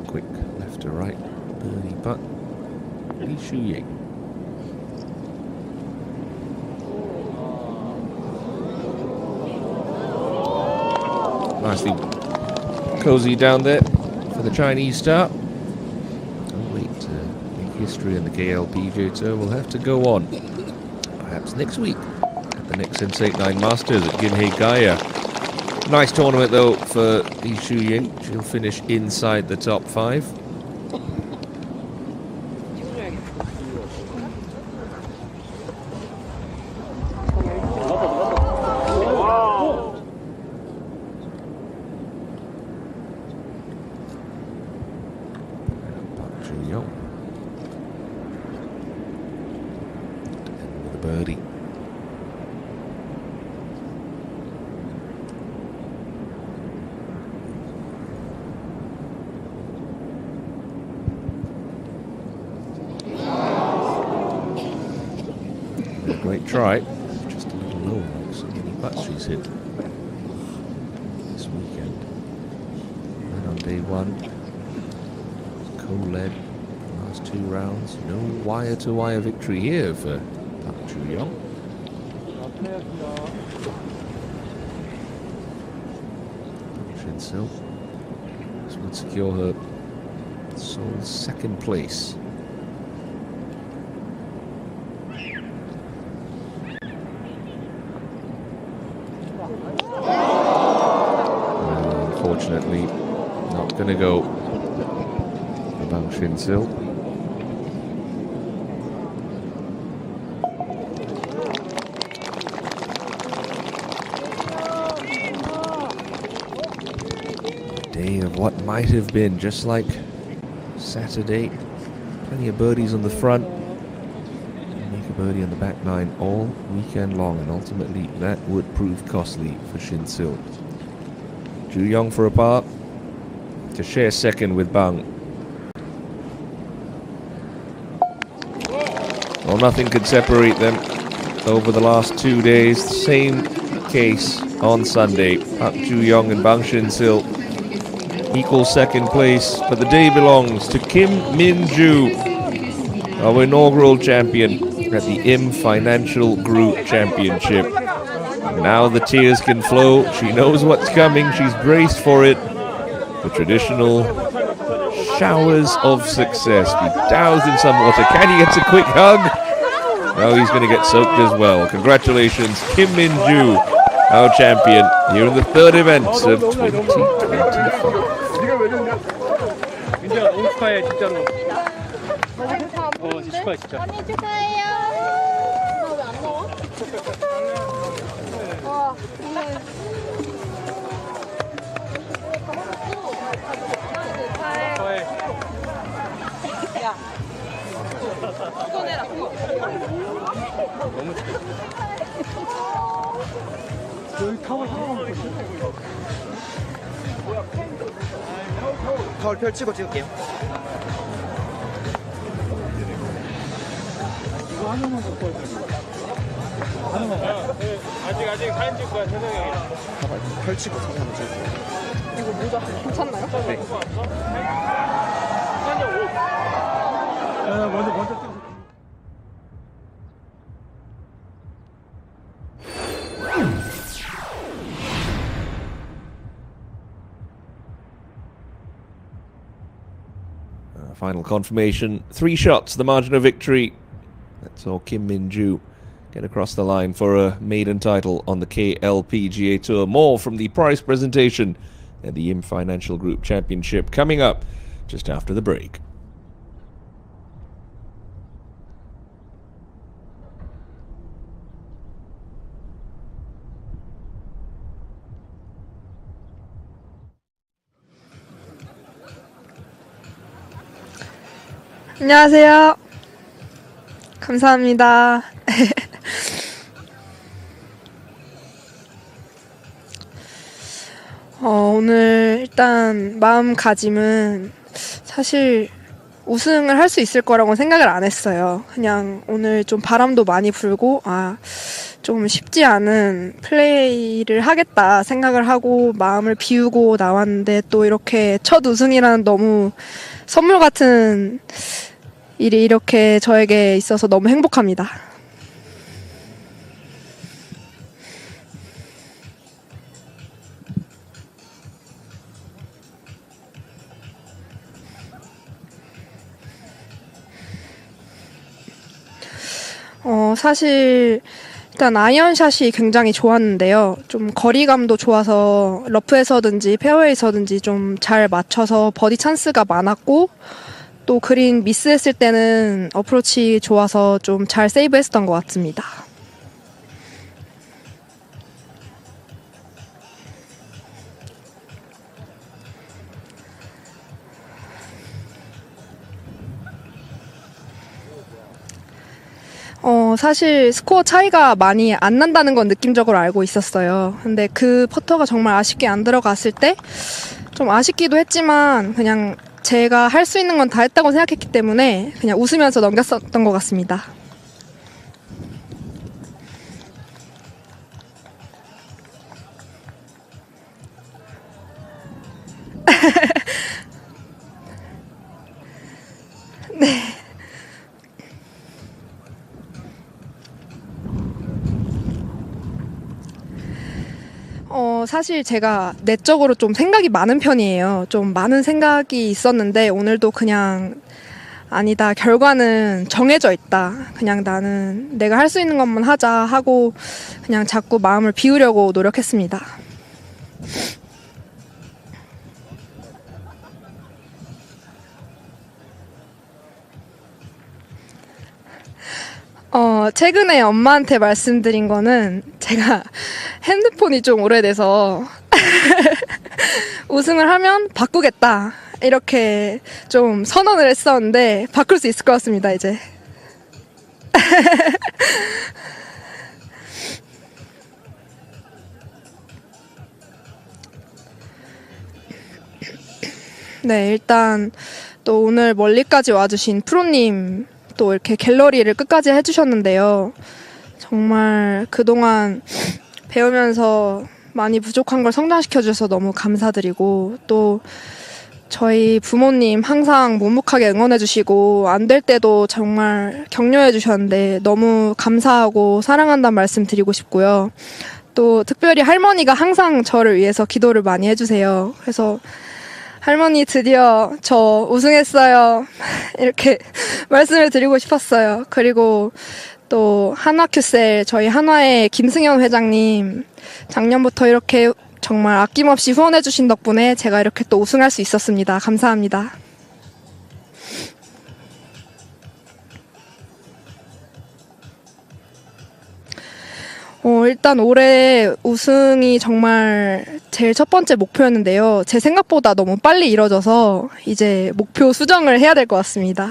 Quick left to right birdie putt. Li Shuying. Nicely cozy down there for the Chinese star. Can't wait to make history in the KLPGA Tour. We'll have to go on, perhaps next week, at the next Sensate 9 Masters at Gimhae Gaya. Nice tournament though for Li Shuying. She'll finish inside the top 5. Park Ju-young. To end with a birdie. Great try, just a little low like so many putts she's hit this weekend. And on day one, co-led the last 2 rounds. No wire-to-wire victory here for Park Ju-young. Shin Sil. This would secure her sole 2nd place. Unfortunately, not going to go for Bang Shin Sil. day of what might have been just like Saturday. Plenty of birdies on the front. Make a birdie on the back nine all weekend long, and ultimately that would prove costly for Shin Sil. Ju Young for a par to share second with Bang. Well, nothing could separate them over the last 2 days. Same case on Sunday. Park Ju Young and Bang Shin Sil equal second place, but the day belongs to Kim Min Ju, our inaugural champion at the IM Financial Group Championship. And now the tears can flow. She knows what's coming. She's braced for it. The traditional showers of success. Be doused in some water. Can he get a quick hug? No, he's going to get soaked as well. Congratulations, Kim Min Ju, our champion, here in the third event of 2025. 민지야 너무 축하해 진짜로. 축하해 진짜. 언니 축하해요. 왜 안 나와? 축하해. 야, 그거 내라 그거. 너무 축하해. 거울 펼치고 찍을게요. 아직 사진 찍을 거야 태성이 형이. 펼치고 사진 한번 찍을게요. 이거 모자 괜찮나요? 네. 먼저 찍어. Final confirmation, 3 shots, the margin of victory. That's all Kim Min Ju get across the line for a maiden title on the KLPGA Tour. More from the prize presentation at the IM Financial Group Championship coming up just after the break. 안녕하세요. 감사합니다. 오늘 일단 마음가짐은 사실 우승을 할 수 있을 거라고 생각을 안 했어요. 그냥 오늘 좀 바람도 많이 불고 좀 쉽지 않은 플레이를 하겠다 생각을 하고 마음을 비우고 나왔는데, 또 이렇게 첫 우승이라는 너무 선물 같은 일이 이렇게 저에게 있어서 너무 행복합니다. 사실 일단 아이언샷이 굉장히 좋았는데요. 좀 거리감도 좋아서 러프에서든지 페어웨이에서든지 좀 잘 맞춰서 버디 찬스가 많았고, 또 그린 미스했을 때는 어프로치 좋아서 좀 잘 세이브했었던 것 같습니다. 사실 스코어 차이가 많이 안 난다는 건 느낌적으로 알고 있었어요. 근데 그 퍼터가 정말 아쉽게 안 들어갔을 때 좀 아쉽기도 했지만, 그냥 제가 할 수 있는 건 다 했다고 생각했기 때문에 그냥 웃으면서 넘겼었던 것 같습니다. 네. 사실 제가 내적으로 좀 생각이 많은 편이에요. 좀 많은 생각이 있었는데 오늘도 그냥 아니다, 결과는 정해져 있다, 그냥 나는 내가 할 수 있는 것만 하자 하고 그냥 자꾸 마음을 비우려고 노력했습니다. 최근에 엄마한테 말씀드린 거는 제가 핸드폰이 좀 오래돼서 우승을 하면 바꾸겠다. 이렇게 좀 선언을 했었는데 바꿀 수 있을 것 같습니다, 이제. 네, 일단 또 오늘 멀리까지 와주신 프로님 또 이렇게 갤러리를 끝까지 해주셨는데요. 정말 그동안 배우면서 많이 부족한 걸 성장시켜주셔서 너무 감사드리고, 또 저희 부모님 항상 묵묵하게 응원해주시고 안 될 때도 정말 격려해주셨는데 너무 감사하고 사랑한다는 말씀 드리고 싶고요. 또 특별히 할머니가 항상 저를 위해서 기도를 많이 해주세요. 그래서 할머니 드디어 저 우승했어요. 이렇게 말씀을 드리고 싶었어요. 그리고 또 한화큐셀 저희 한화의 김승현 회장님 작년부터 이렇게 정말 아낌없이 후원해주신 덕분에 제가 이렇게 또 우승할 수 있었습니다. 감사합니다. 일단 올해 우승이 정말 제일 첫 번째 목표였는데요. 제 생각보다 너무 빨리 이뤄져서 이제 목표 수정을 해야 될 것 같습니다.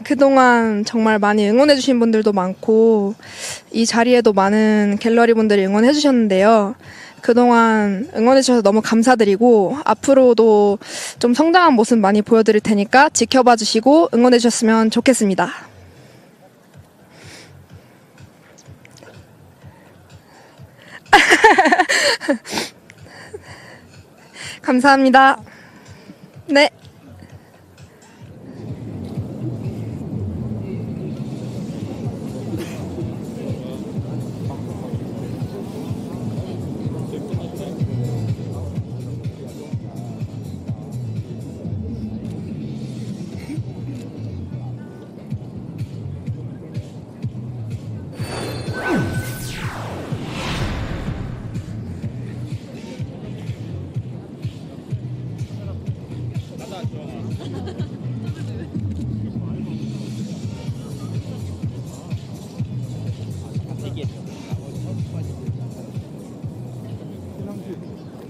그동안 정말 많이 응원해주신 분들도 많고 이 자리에도 많은 갤러리 분들이 응원해주셨는데요. 그동안 응원해주셔서 너무 감사드리고 앞으로도 좀 성장한 모습 많이 보여드릴 테니까 지켜봐 주시고 응원해주셨으면 좋겠습니다. 감사합니다. 네.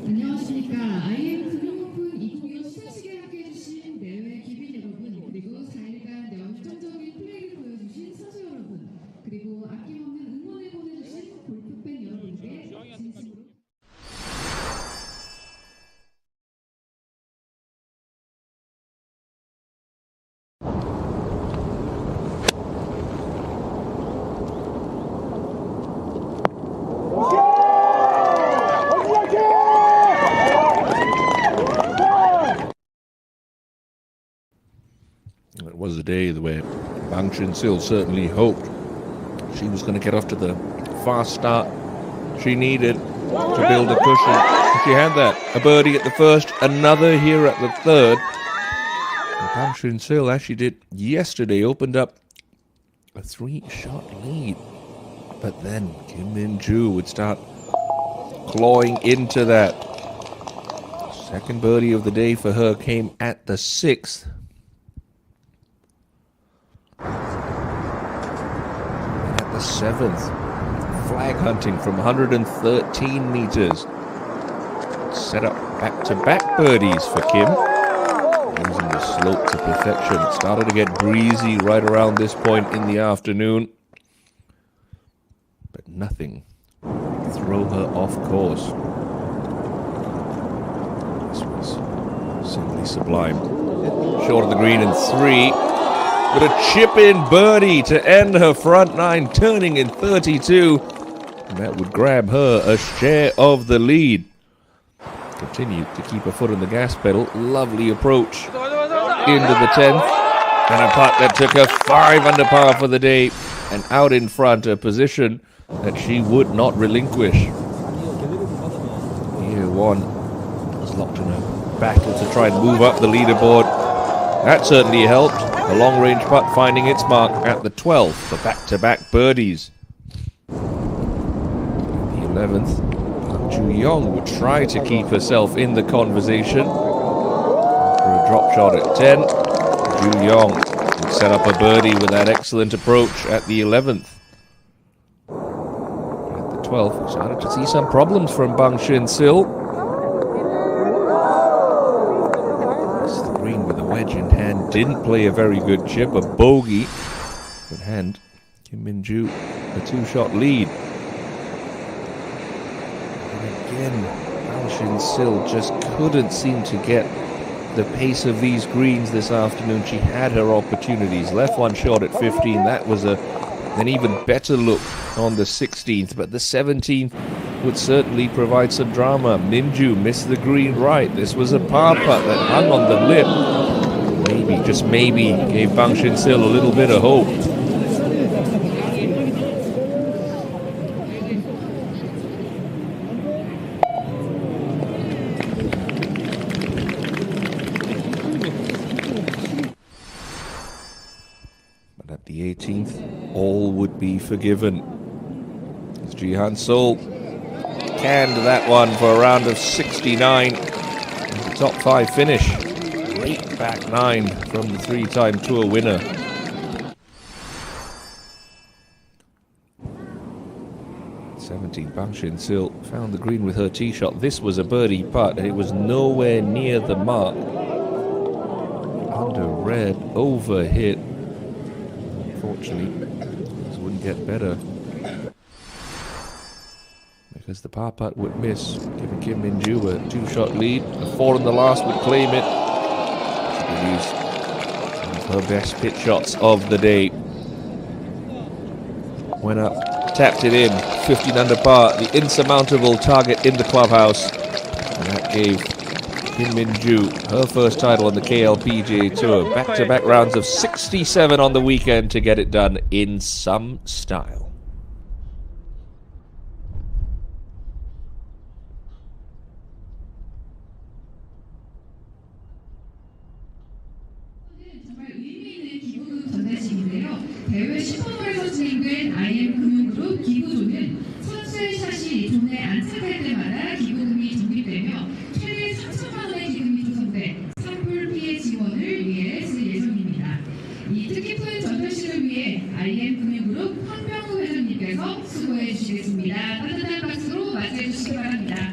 안녕하십니까. IM 금융오픈 2025 시상식에 함께해주신 내외 기빈 여러분, 그리고 4일간 열정적인 플레이를 보여주신 선수 여러분, 그리고 아낌없는 응원을 보내주신 골프팬 여러분께 진심으로 It was a day where Bang Chin-sil certainly hoped she was going to get off to the fast start she needed to build a cushion. She had that. A birdie at the first, another here at the third. And Bang Chin-sil, as she did yesterday, opened up a 3-shot lead. But then Kim Min-joo would start clawing into that. Second birdie of the day for her came at the 6th. The 7th, flag hunting from 113 meters. Set up back-to-back birdies for Kim, using the slope to perfection. It started to get breezy right around this point in the afternoon, but nothing could throw her off course. This was simply sublime. Short of the green in 3. With a chip-in birdie to end her front nine, turning in 32. And that would grab her a share of the lead. Continued to keep her foot on the gas pedal. Lovely approach into the 10th. And a putt that took her 5 under par for the day. And out in front, a position that she would not relinquish. Year 1 was locked in a battle to try and move up the leaderboard. That certainly helped. A long-range putt finding its mark at the 12th for back-to-back birdies. The 11th, Ju Yong would try to keep herself in the conversation. For a drop shot at 10, Ju Yong would set up a birdie with that excellent approach at the 11th. At the 12th, we started to see some problems from Bang Shin Sil. The green with a wedge in hand didn't play a very good chip, a bogey. Good hand. Kim Min-ju, a 2-shot lead. And again, Bang Shin Sil just couldn't seem to get the pace of these greens this afternoon. She had her opportunities. Left one short at 15. That was an even better look on the 16th, but the 17th would certainly provide some drama. Min-ju missed the green right. This was a par putt that hung on the lip. Maybe, just maybe, gave Bang Shin Sil a little bit of hope. But at the 18th, all would be forgiven. As Jihan Sol canned that one for a round of 69. Top 5 finish. Great back 9 from the 3-time tour winner. Bang Shin Sil found the green with her tee shot. This was a birdie putt, and it was nowhere near the mark. Under red, over hit. Unfortunately, this wouldn't get better because the par putt would miss, giving Kim Min-ju a 2-shot lead. A 4 in the last would claim it. She used one of her best pitch shots of the day. Went up, tapped it in, 15 under par, the insurmountable target in the clubhouse. And that gave Kim Min-ju her first title on the KLPGA Tour. Back-to-back rounds of 67 on the weekend to get it done in some style. 대회 10번홀에서 진행된 IM금융그룹 기부조는 선수의 샷이 존에 안착할 때마다 기부금이 적립되며 최대 3천만 원의 기금이 조성돼 산불 피해 지원을 위해 쓸 예정입니다. 이 뜻깊은 전달식을 위해 IM금융그룹 황병우 회장님께서 수고해 주시겠습니다. 따뜻한 박수로 맞이해 주시기 바랍니다.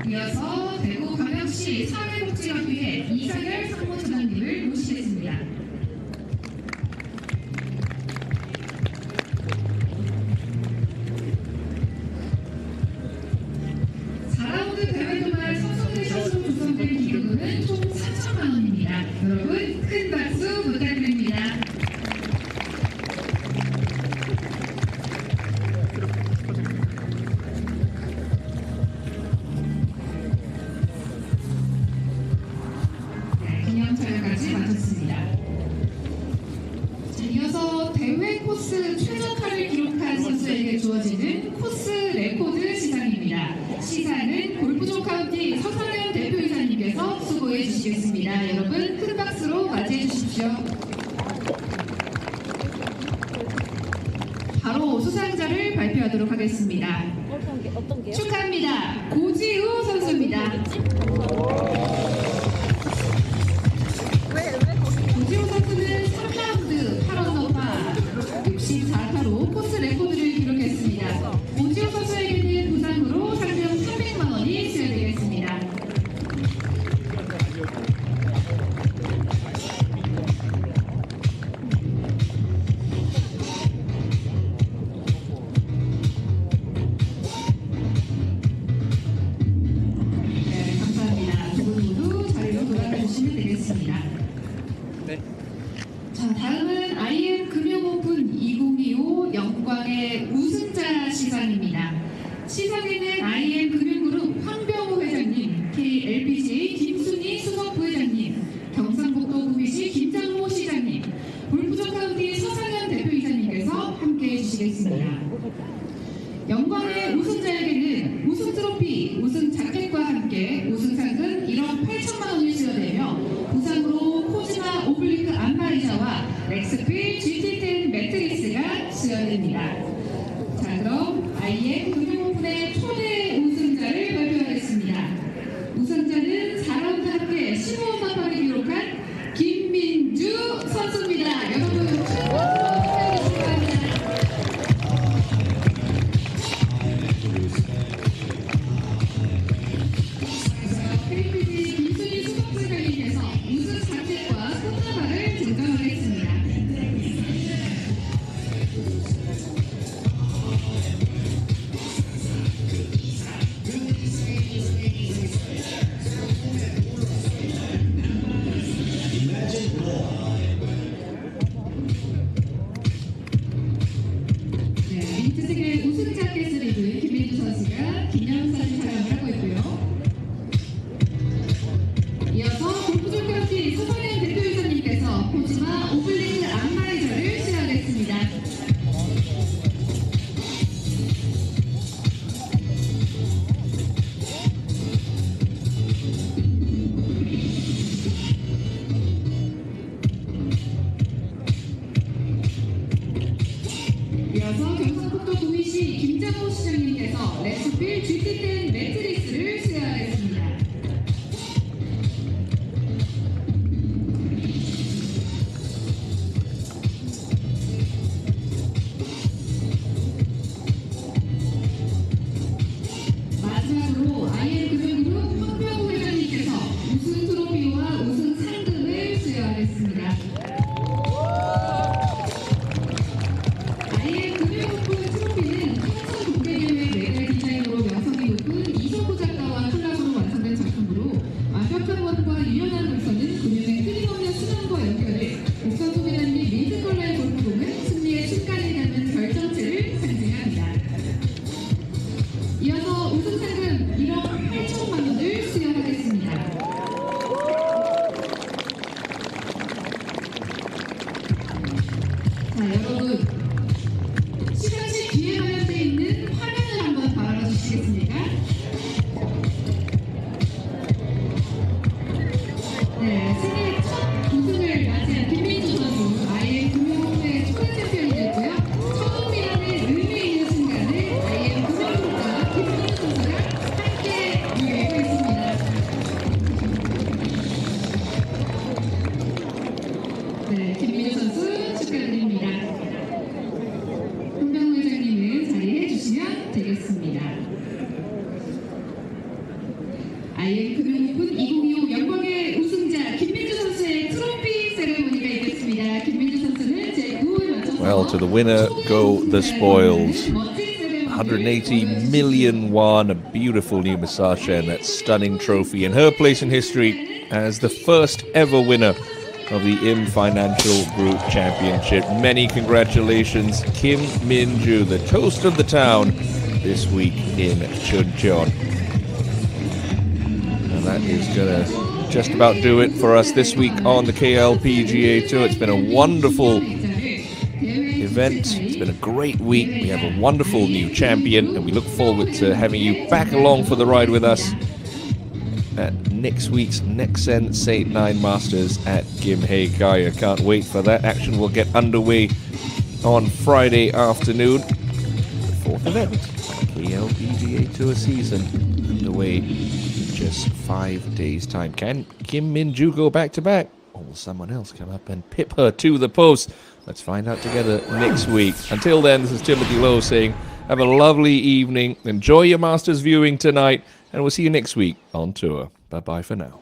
이어서 대구광역시 사회복지협의회 이상열 상무처장님을 모시겠습니다. 4라운드 대회 동안 선수들의 샷으로 구성된 기금은 총 4천만 원입니다. 여러분 큰 박수 부탁드립니다. 기념 촬영까지 마쳤습니다. 이어서 대회 코스 최저타를 기록한 선수에게 주어지는 코스 레코드 시상입니다. 시상은 골프존 카운티 서상현 대표이사님께서 수고해 주시겠습니다. 여러분 큰 박수로 맞이해 주십시오. 바로 수상자를 발표하도록 하겠습니다. 축하합니다. 고지우 선수입니다. 고지우 선수는 3라운드 8언더파 64타로 코스 레코드를 기록했습니다. 고지우 선수에게는 부상으로 상금 300만 원이 수여되겠습니다. 네, 감사합니다. 두 분 모두 자리로 돌아가 주시면 되겠습니다. 자, 다음은 IM금융오픈 2025 영광의 우승자 시상입니다. 시상에는 IM금융그룹 황병우 회장님, KLPGA 김순희 수석부회장님, 경상북도 구미시 김장호 시장님, 골프존 카운티 서상현 대표이사님께서 함께해 주시겠습니다. 영광의 우승자에게는 우승 트로피, 우승 자켓과 함께 우승상금 1억 8천만 원을 수여되며 부상으로 코지마 오블리크 안마의자와 렉스필 GT10 매트리스가 수여됩니다. 자, 그럼 KLPGA 김순희 수석부회장님께서 우승 자켓과 꽃다발을 증정하겠습니다. 네, 민트색의 우승 자켓을 입은 김민주 선수가 기념사진 촬영을 하고 있고요. 이어서 골프존경기 서성현 대표이사님께서 포즈마 오블링 랑마이저를 수여하겠습니다. 이어서 경상북도 구미시 김장호 시장님께서 레츠필 GT10 매트리스를 수여하겠습니다. 마지막으로 IM금융그룹 황병우 회장님께서 우승 트로피와 우승 상금을 수여하겠습니다. IM금융오픈 트로피는 평선 공개대회 메달 디자인으로 명성이 높은 이성구 작가와 콜라보로 완성된 작품으로 완벽한 원과 유연한 물선은 금융의 끊임없는 순환과 연결을 곡선 회단 및 민트 컬러의 골프공은 승리의 순간을 담은 결정체를 상징합니다. 이어서 우승 상금 1억 8천만 원을 수여하겠습니다. 자, 여러분 시상식 뒤에 화면되어 있는 화면을 한번 바라봐 주시겠습니까? 네, 생애 첫 우승을 맞이한 김민주 선수 IM금융그룹의 초대 챔피언이 됐고요. 처음이라는 의미 있는 순간을 IM금융그룹과 김민주 선수가 함께 누리고 있습니다. 네, 김민주 선수 축하드립니다. 황병우 회장님은 자리해 주시면 되겠습니다. IM금융오픈 2025 영광의 우승자 김민주 선수의 트로피 세레모니가 있겠습니다. 김민주 선수는 제9회 맞춰서 Well, to the winner go the spoils. 180 million won, a beautiful new massage and that stunning trophy, and her place in history as the first ever winner of the IM Financial Group Championship. Many congratulations, Kim Min-ju, the toast of the town this week in Chuncheon. And that is gonna just about do it for us this week on the KLPGA Tour. It's been a wonderful event. It's been a great week. We have a wonderful new champion, and we look forward to having you back along for the ride with us at next week's Nexen St. Nine Masters at Gimhae Gaya. Can't wait for that. Action will get underway on Friday afternoon. The fourth event, KLPGA Tour season, underway in just 5 days' time. Can Kim Min-ju go back to back? Or will someone else come up and pip her to the post? Let's find out together next week. Until then, this is Timothy Lowe saying, have a lovely evening. Enjoy your Masters viewing tonight, and we'll see you next week on tour. Bye-bye for now.